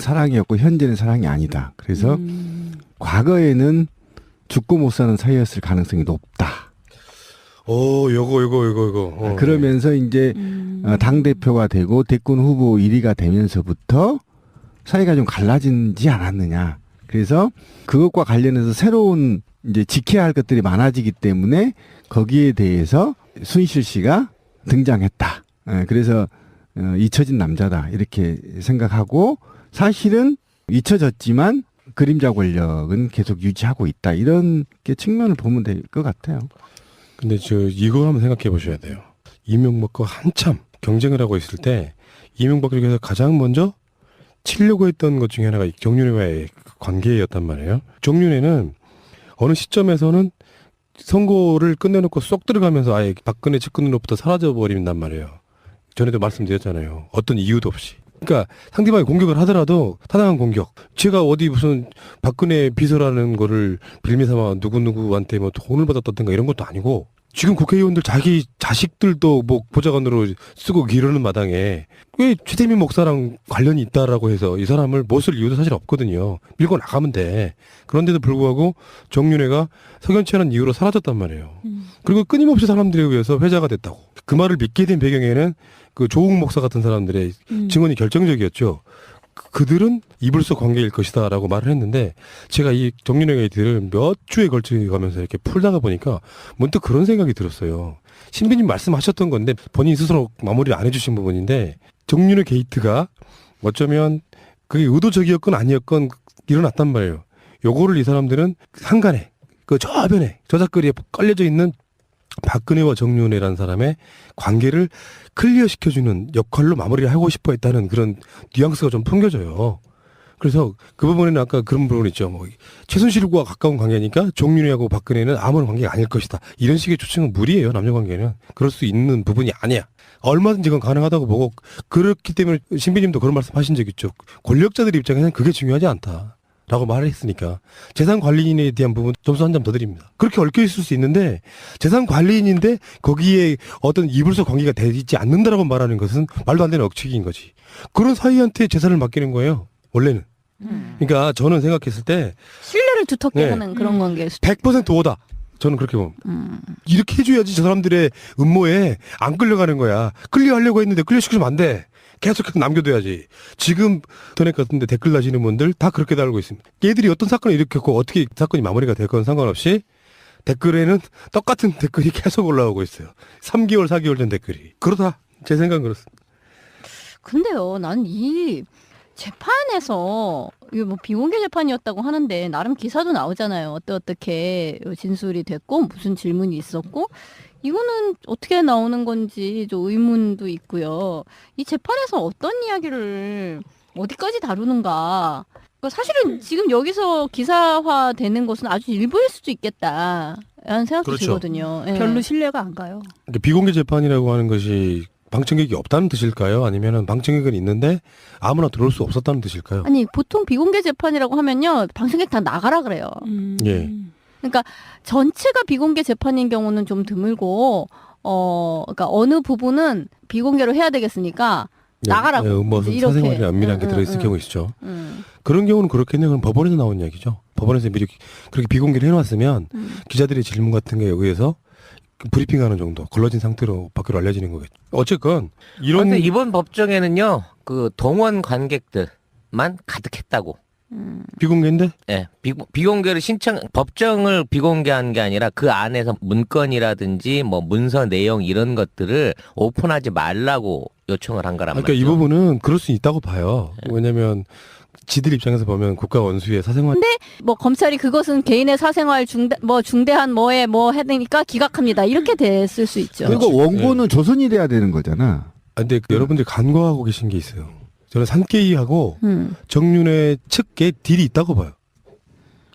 사랑이었고 현재는 사랑이 아니다. 그래서 과거에는 죽고 못 사는 사이였을 가능성이 높다. 요거. 그러면서 이제 당대표가 되고 대권 후보 1위가 되면서부터 사이가 좀 갈라지지 않았느냐. 그래서 그것과 관련해서 새로운 이제 지켜야 할 것들이 많아지기 때문에 거기에 대해서 순실 씨가 등장했다. 그래서 잊혀진 남자다. 이렇게 생각하고 사실은 잊혀졌지만 그림자 권력은 계속 유지하고 있다. 이런 게 측면을 보면 될 것 같아요. 근데 이거 한번 생각해 보셔야 돼요. 이명박과 한참 경쟁을 하고 있을 때 이명박 쪽에서 가장 먼저 치려고 했던 것 중에 하나가 정윤회와의 관계였단 말이에요. 정윤회는 어느 시점에서는 선거를 끝내놓고 쏙 들어가면서 아예 박근혜 측근으로부터 사라져버린단 말이에요. 전에도 말씀드렸잖아요. 어떤 이유도 없이. 그러니까 상대방이 공격을 하더라도 타당한 공격. 제가 어디 무슨 박근혜 비서라는 거를 빌미삼아 누구누구한테 뭐 돈을 받았다든가 이런 것도 아니고 지금 국회의원들 자기 자식들도 뭐 보좌관으로 쓰고 이러는 마당에 왜 최재민 목사랑 관련이 있다라고 해서 이 사람을 못 쓸 이유도 사실 없거든요. 밀고 나가면 돼. 그런데도 불구하고 정윤회가 석연치 않은 이유로 사라졌단 말이에요. 그리고 끊임없이 사람들에 의해서 회자가 됐다고. 그 말을 믿게 된 배경에는 그 조국 목사 같은 사람들의 증언이 결정적이었죠. 그들은 이불속 관계일 것이다라고 말을 했는데 제가 이 정윤회 게이트를 몇 주에 걸쳐 가면서 이렇게 풀다가 보니까 문득 그런 생각이 들었어요. 신비님 말씀하셨던 건데 본인 스스로 마무리를 안 해주신 부분인데 정윤회 게이트가 어쩌면 그게 의도적이었건 아니었건 일어났단 말이에요. 요거를 이 사람들은 한간에 그 저변에 저작거리에 깔려져 있는 박근혜와 정윤회라는 사람의 관계를 클리어시켜주는 역할로 마무리를 하고 싶어 했다는 그런 뉘앙스가 좀 풍겨져요. 그래서 그 부분에는 아까 그런 부분 있죠. 뭐 최순실과 가까운 관계니까 정윤회하고 박근혜는 아무런 관계가 아닐 것이다. 이런 식의 추측은 무리예요. 남녀관계는. 그럴 수 있는 부분이 아니야. 얼마든지 그건 가능하다고 보고 그렇기 때문에 신비님도 그런 말씀 하신 적 있죠. 권력자들 입장에서는 그게 중요하지 않다. 라고 말을 했으니까 재산 관리인에 대한 부분 점수 한 점 더 드립니다. 그렇게 얽혀 있을 수 있는데 재산 관리인인데 거기에 어떤 이불속 관계가 되지 않는다라고 말하는 것은 말도 안 되는 억측인 거지. 그런 사이한테 재산을 맡기는 거예요. 원래는. 그러니까 저는 생각했을 때 신뢰를 두텁게 네. 하는 그런 관계일 수도 100% 오다. 저는 그렇게 봅니다. 이렇게 해줘야지 저 사람들의 음모에 안 끌려가는 거야. 끌려하려고 했는데 끌려시키면 안 돼. 계속해서 남겨둬야지. 지금 인터넷 같은데 댓글 다시는 분들 다 그렇게 달고 있습니다. 얘들이 어떤 사건을 일으켰고 어떻게 사건이 마무리가 됐건 상관없이 댓글에는 똑같은 댓글이 계속 올라오고 있어요. 3개월, 4개월 전 댓글이. 그러다 제 생각은 그렇습니다. 근데요, 난 이 재판에서 이거 뭐 비공개 재판이었다고 하는데 나름 기사도 나오잖아요. 어떻게 진술이 됐고 무슨 질문이 있었고 이거는 어떻게 나오는 건지 좀 의문도 있고요. 이 재판에서 어떤 이야기를 어디까지 다루는가. 그러니까 사실은 지금 여기서 기사화되는 것은 아주 일부일 수도 있겠다라는 생각도 그렇죠. 들거든요. 예. 별로 신뢰가 안 가요. 그러니까 비공개 재판이라고 하는 것이 방청객이 없다는 뜻일까요? 아니면 방청객은 있는데 아무나 들어올 수 없었다는 뜻일까요? 아니 보통 비공개 재판이라고 하면요 방청객 다 나가라 그래요. 예. 그러니까 전체가 비공개 재판인 경우는 좀 드물고, 그러니까 어느 부분은 비공개로 해야 되겠으니까 나가라고. 뭐 이제 이렇게. 사생활이 안밀한 게 응, 들어있을 응, 경우 있죠. 응. 그런 경우는 그렇겠네요. 그럼 법원에서 나온 이야기죠. 법원에서 미리 그렇게 비공개를 해놨으면 기자들의 질문 같은 거에 의해서 브리핑하는 정도 걸러진 상태로 밖으로 알려지는 거겠죠. 어쨌건 이런 그런데 이번 법정에는요, 그 동원 관객들만 가득했다고. 비공개인데 예, 비공개를 법정을 비공개한 게 아니라 그 안에서 문건이라든지 뭐 문서 내용 이런 것들을 오픈하지 말라고 요청을 한 거란 그러니까 말이죠. 이 부분은 그럴 수 있다고 봐요. 왜냐하면 지들 입장에서 보면 국가 원수의 사생활 뭐 검찰이 그것은 개인의 사생활 중대한 뭐에 뭐 해되니까 기각합니다. 이렇게 됐을 수 있죠. 그리고 원고는 조선이 돼야 되는 거잖아. 근데 그 여러분들이 간과하고 계신 게 있어요. 저는 산케이하고 정윤회 측에 딜이 있다고 봐요.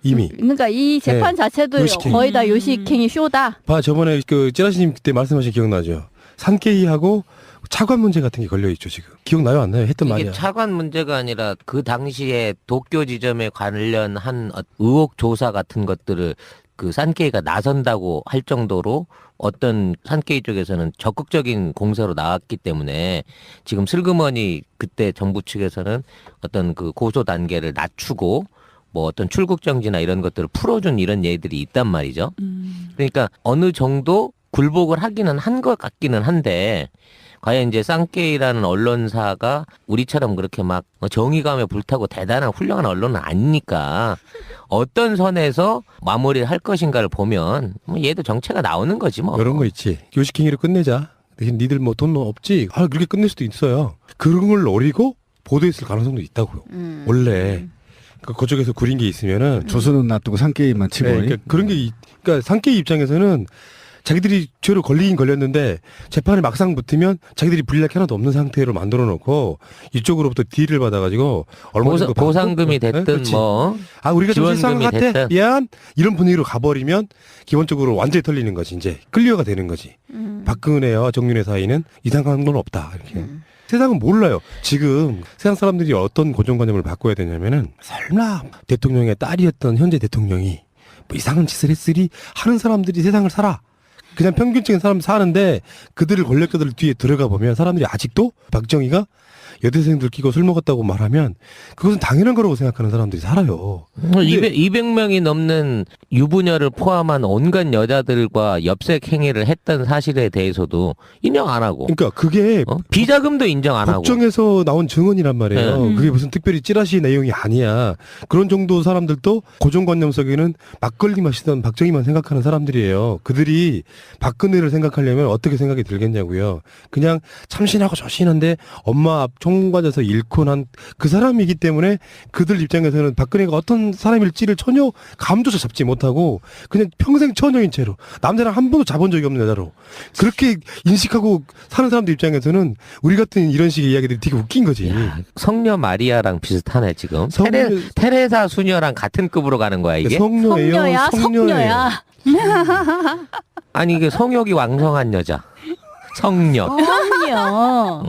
이미. 그러니까 이 재판 자체도 요식행위. 거의 다 요식행위 쇼다. 저번에 그 찌라시님 그때 말씀하신 기억나죠? 산케이하고 차관 문제 같은 게 걸려 있죠 지금. 기억나요 안 나요? 했던 이게 말이야. 차관 문제가 아니라 그 당시에 도쿄 지점에 관련한 의혹 조사 같은 것들을 그 산케이가 나선다고 할 정도로 어떤 산케이 쪽에서는 적극적인 공세로 나왔기 때문에 지금 슬그머니 그때 정부 측에서는 어떤 그 고소 단계를 낮추고 뭐 어떤 출국 정지나 이런 것들을 풀어준 이런 예들이 있단 말이죠. 그러니까 어느 정도 굴복을 하기는 한 것 같기는 한데 과연 이제 쌍케이라는 언론사가 우리처럼 그렇게 막 정의감에 불타고 대단한 훌륭한 언론은 아니니까 어떤 선에서 마무리를 할 것인가를 보면 뭐 얘도 정체가 나오는 거지 뭐. 이런 거 있지. 요식행위를 끝내자. 대신 니들 뭐 돈 없지. 그렇게 끝낼 수도 있어요. 그런 걸 노리고 보도했을 가능성도 있다고요. 원래. 그러니까 그쪽에서 구린 게 있으면은 조선은 놔두고 산게임만 치고. 네, 그러니까 그런 게 그러니까 상케이 입장에서는 자기들이 죄로 걸리긴 걸렸는데 재판에 막상 붙으면 자기들이 불리할 게 하나도 없는 상태로 만들어 놓고 이쪽으로부터 딜을 받아가지고 얼마 정도 받고, 보상금이 됐든 그렇지. 뭐 우리가 좀 실수한 것 지원금이 같아 됐든. 미안 이런 분위기로 가버리면 기본적으로 완전히 털리는 거지 이제 클리어가 되는 거지. 박근혜와 정윤회 사이는 이상한 건 없다 이렇게. 세상은 몰라요. 지금 세상 사람들이 어떤 고정관념을 바꿔야 되냐면은 설마 대통령의 딸이었던 현재 대통령이 뭐 이상한 짓을 했으리 하는 사람들이 세상을 살아. 그냥 평균적인 사람 사는데 그들을 권력자들 뒤에 들어가 보면 사람들이 아직도 박정희가 여대생들 끼고 술 먹었다고 말하면 그것은 당연한 거라고 생각하는 사람들이 살아요. 200명이 넘는 유부녀를 포함한 온갖 여자들과 엽색 행위를 했던 사실에 대해서도 인정 안 하고 그러니까 그게 비자금도 인정 안 하고 법정에서 나온 증언이란 말이에요. 그게 무슨 특별히 찌라시 내용이 아니야. 그런 정도 사람들도 고정관념 속에는 막걸리 마시던 박정희만 생각하는 사람들이에요. 그들이 박근혜를 생각하려면 어떻게 생각이 들겠냐고요. 그냥 참신하고 조신한데 엄마 앞 총과에서 잃고 난 그 사람이기 때문에 그들 입장에서는 박근혜가 어떤 사람일지를 전혀 감조차 잡지 못하고 그냥 평생 처녀인 채로 남자랑 한 번도 잡은 적이 없는 여자로 그렇게 인식하고 사는 사람들 입장에서는 우리 같은 이런 식의 이야기들이 되게 웃긴 거지. 야, 성녀 마리아랑 비슷하네 지금. 성녀- 테레사 수녀랑 같은 급으로 가는 거야 이게? 성녀예요. 성녀야. 아니 이게 성욕이 왕성한 여자. 성녀. 성녀.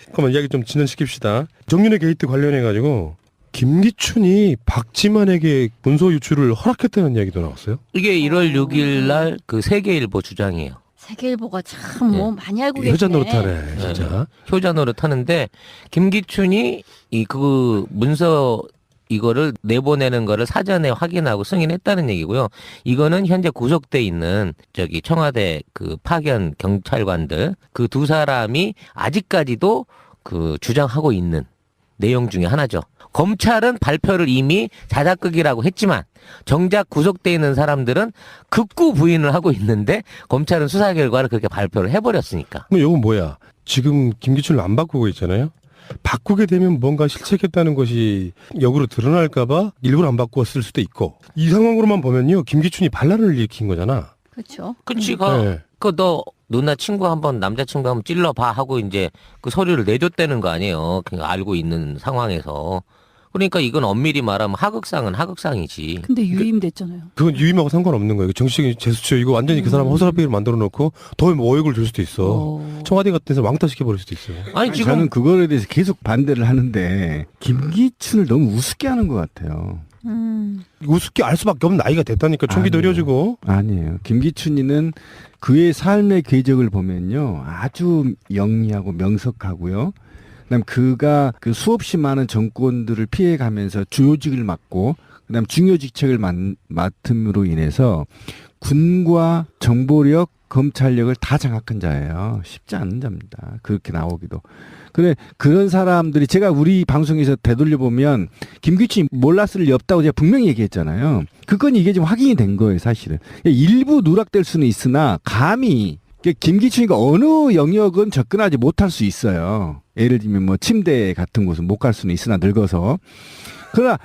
잠깐만 이야기 좀 진전시킵시다. 정윤회 게이트 관련해가지고 김기춘이 박지만에게 문서 유출을 허락했다는 이야기도 나왔어요. 이게 1월 6일 날 그 세계일보 주장이에요. 세계일보가 참 뭐 많이 알고 계시네. 여자 노릇하네 진짜. 효자 노릇 하는데 김기춘이 이 그 문서 이거를 내보내는 거를 사전에 확인하고 승인했다는 얘기고요. 이거는 현재 구속돼 있는 저기 청와대 그 파견 경찰관들 그 두 사람이 아직까지도 그 주장하고 있는 내용 중에 하나죠. 검찰은 발표를 이미 자작극이라고 했지만 정작 구속돼 있는 사람들은 극구 부인을 하고 있는데 검찰은 수사 결과를 그렇게 발표를 해버렸으니까. 그럼 이건 뭐야? 지금 김기춘을 안 바꾸고 있잖아요. 바꾸게 되면 뭔가 실책했다는 것이 역으로 드러날까봐 일부러 안 바꾸었을 수도 있고 이 상황으로만 보면요 김기춘이 반란을 일으킨 거잖아. 그렇죠. 그치, 네. 너 누나 친구 한번 남자친구 한번 찔러봐 하고 이제 그 서류를 내줬다는 거 아니에요. 그냥 알고 있는 상황에서. 그러니까 이건 엄밀히 말하면 하극상은 하극상이지. 근데 유임됐잖아요. 그건 유임하고 상관없는 거예요. 정치적인 제스처 이거 완전히 그 사람 허술하게 만들어 놓고 더 오역을 줄 수도 있어. 청와대 같은 데서 왕따 시켜버릴 수도 있어요. 아니 지금 저는 그거에 대해서 계속 반대를 하는데 김기춘을 너무 우습게 하는 것 같아요. 우습게 알 수밖에 없는 나이가 됐다니까 총기도 아니에요. 어려지고. 아니에요. 김기춘이는 그의 삶의 궤적을 보면요. 아주 영리하고 명석하고요. 그다음 그가 그 수없이 많은 정권들을 피해가면서 주요직을 맡고 그다음 중요 직책을 맡음으로 인해서 군과 정보력, 검찰력을 다 장악한 자예요. 쉽지 않은 자입니다. 그렇게 나오기도. 그래 그런 사람들이 제가 우리 방송에서 되돌려보면 김기춘이 몰랐을 리 없다고 제가 분명히 얘기했잖아요. 그건 이게 지금 확인이 된 거예요, 사실은. 일부 누락될 수는 있으나 감히 김기춘이가 어느 영역은 접근하지 못할 수 있어요. 예를 들면 뭐 침대 같은 곳은 못 갈 수는 있으나 늙어서. 그러나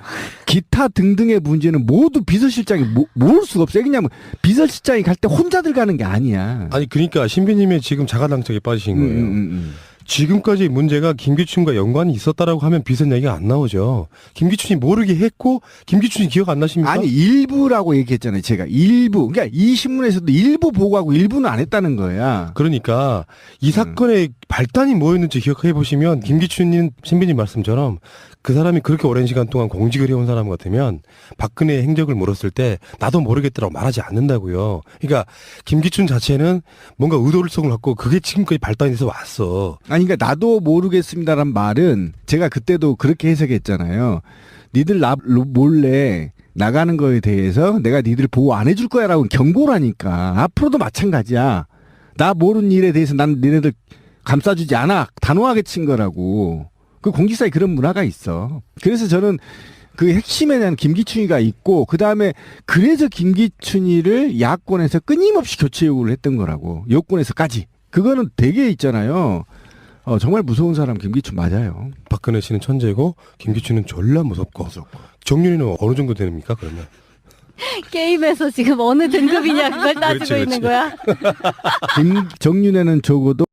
기타 등등의 문제는 모두 비서실장이 모를 수가 없어요. 그냥 비서실장이 갈 때 혼자 들어가는 게 아니야. 아니 그러니까 신비님의 지금 자가당착에 빠지신 거예요. 지금까지 문제가 김기춘과 연관이 있었다라고 하면 비선 얘기가 안 나오죠. 김기춘이 모르게 했고 김기춘이 기억 안 나십니까? 아니 일부라고 얘기했잖아요. 제가 일부. 그러니까 이 신문에서도 일부 보고하고 일부는 안 했다는 거야. 그러니까 이 사건의 발단이 뭐였는지 기억해 보시면 김기춘님 신비님 말씀처럼 그 사람이 그렇게 오랜 시간 동안 공직을 해온 사람 같으면 박근혜의 행적을 물었을 때 나도 모르겠다라고 말하지 않는다고요. 그러니까 김기춘 자체는 뭔가 의도성을 갖고 그게 지금까지 발단이 돼서 왔어. 아니 그러니까 나도 모르겠습니다란 말은 제가 그때도 그렇게 해석했잖아요. 니들 나 몰래 나가는 거에 대해서 내가 니들 보호 안 해줄 거야라고 경고라니까. 앞으로도 마찬가지야. 나 모르는 일에 대해서 난 니네들 감싸주지 않아. 단호하게 친 거라고. 그 공직사에 그런 문화가 있어. 그래서 저는 그 핵심에 대한 김기춘이가 있고 그다음에 그래서 김기춘이를 야권에서 끊임없이 교체 요구를 했던 거라고. 여권에서까지. 그거는 되게 있잖아요. 정말 무서운 사람 김기춘 맞아요. 박근혜 씨는 천재고 김기춘은 졸라 무섭고. 정윤이는 어느 정도 됩니까 그러면? 게임에서 지금 어느 등급이냐 그걸 따지고 그렇지, 있는 거야. 정윤회는 적어도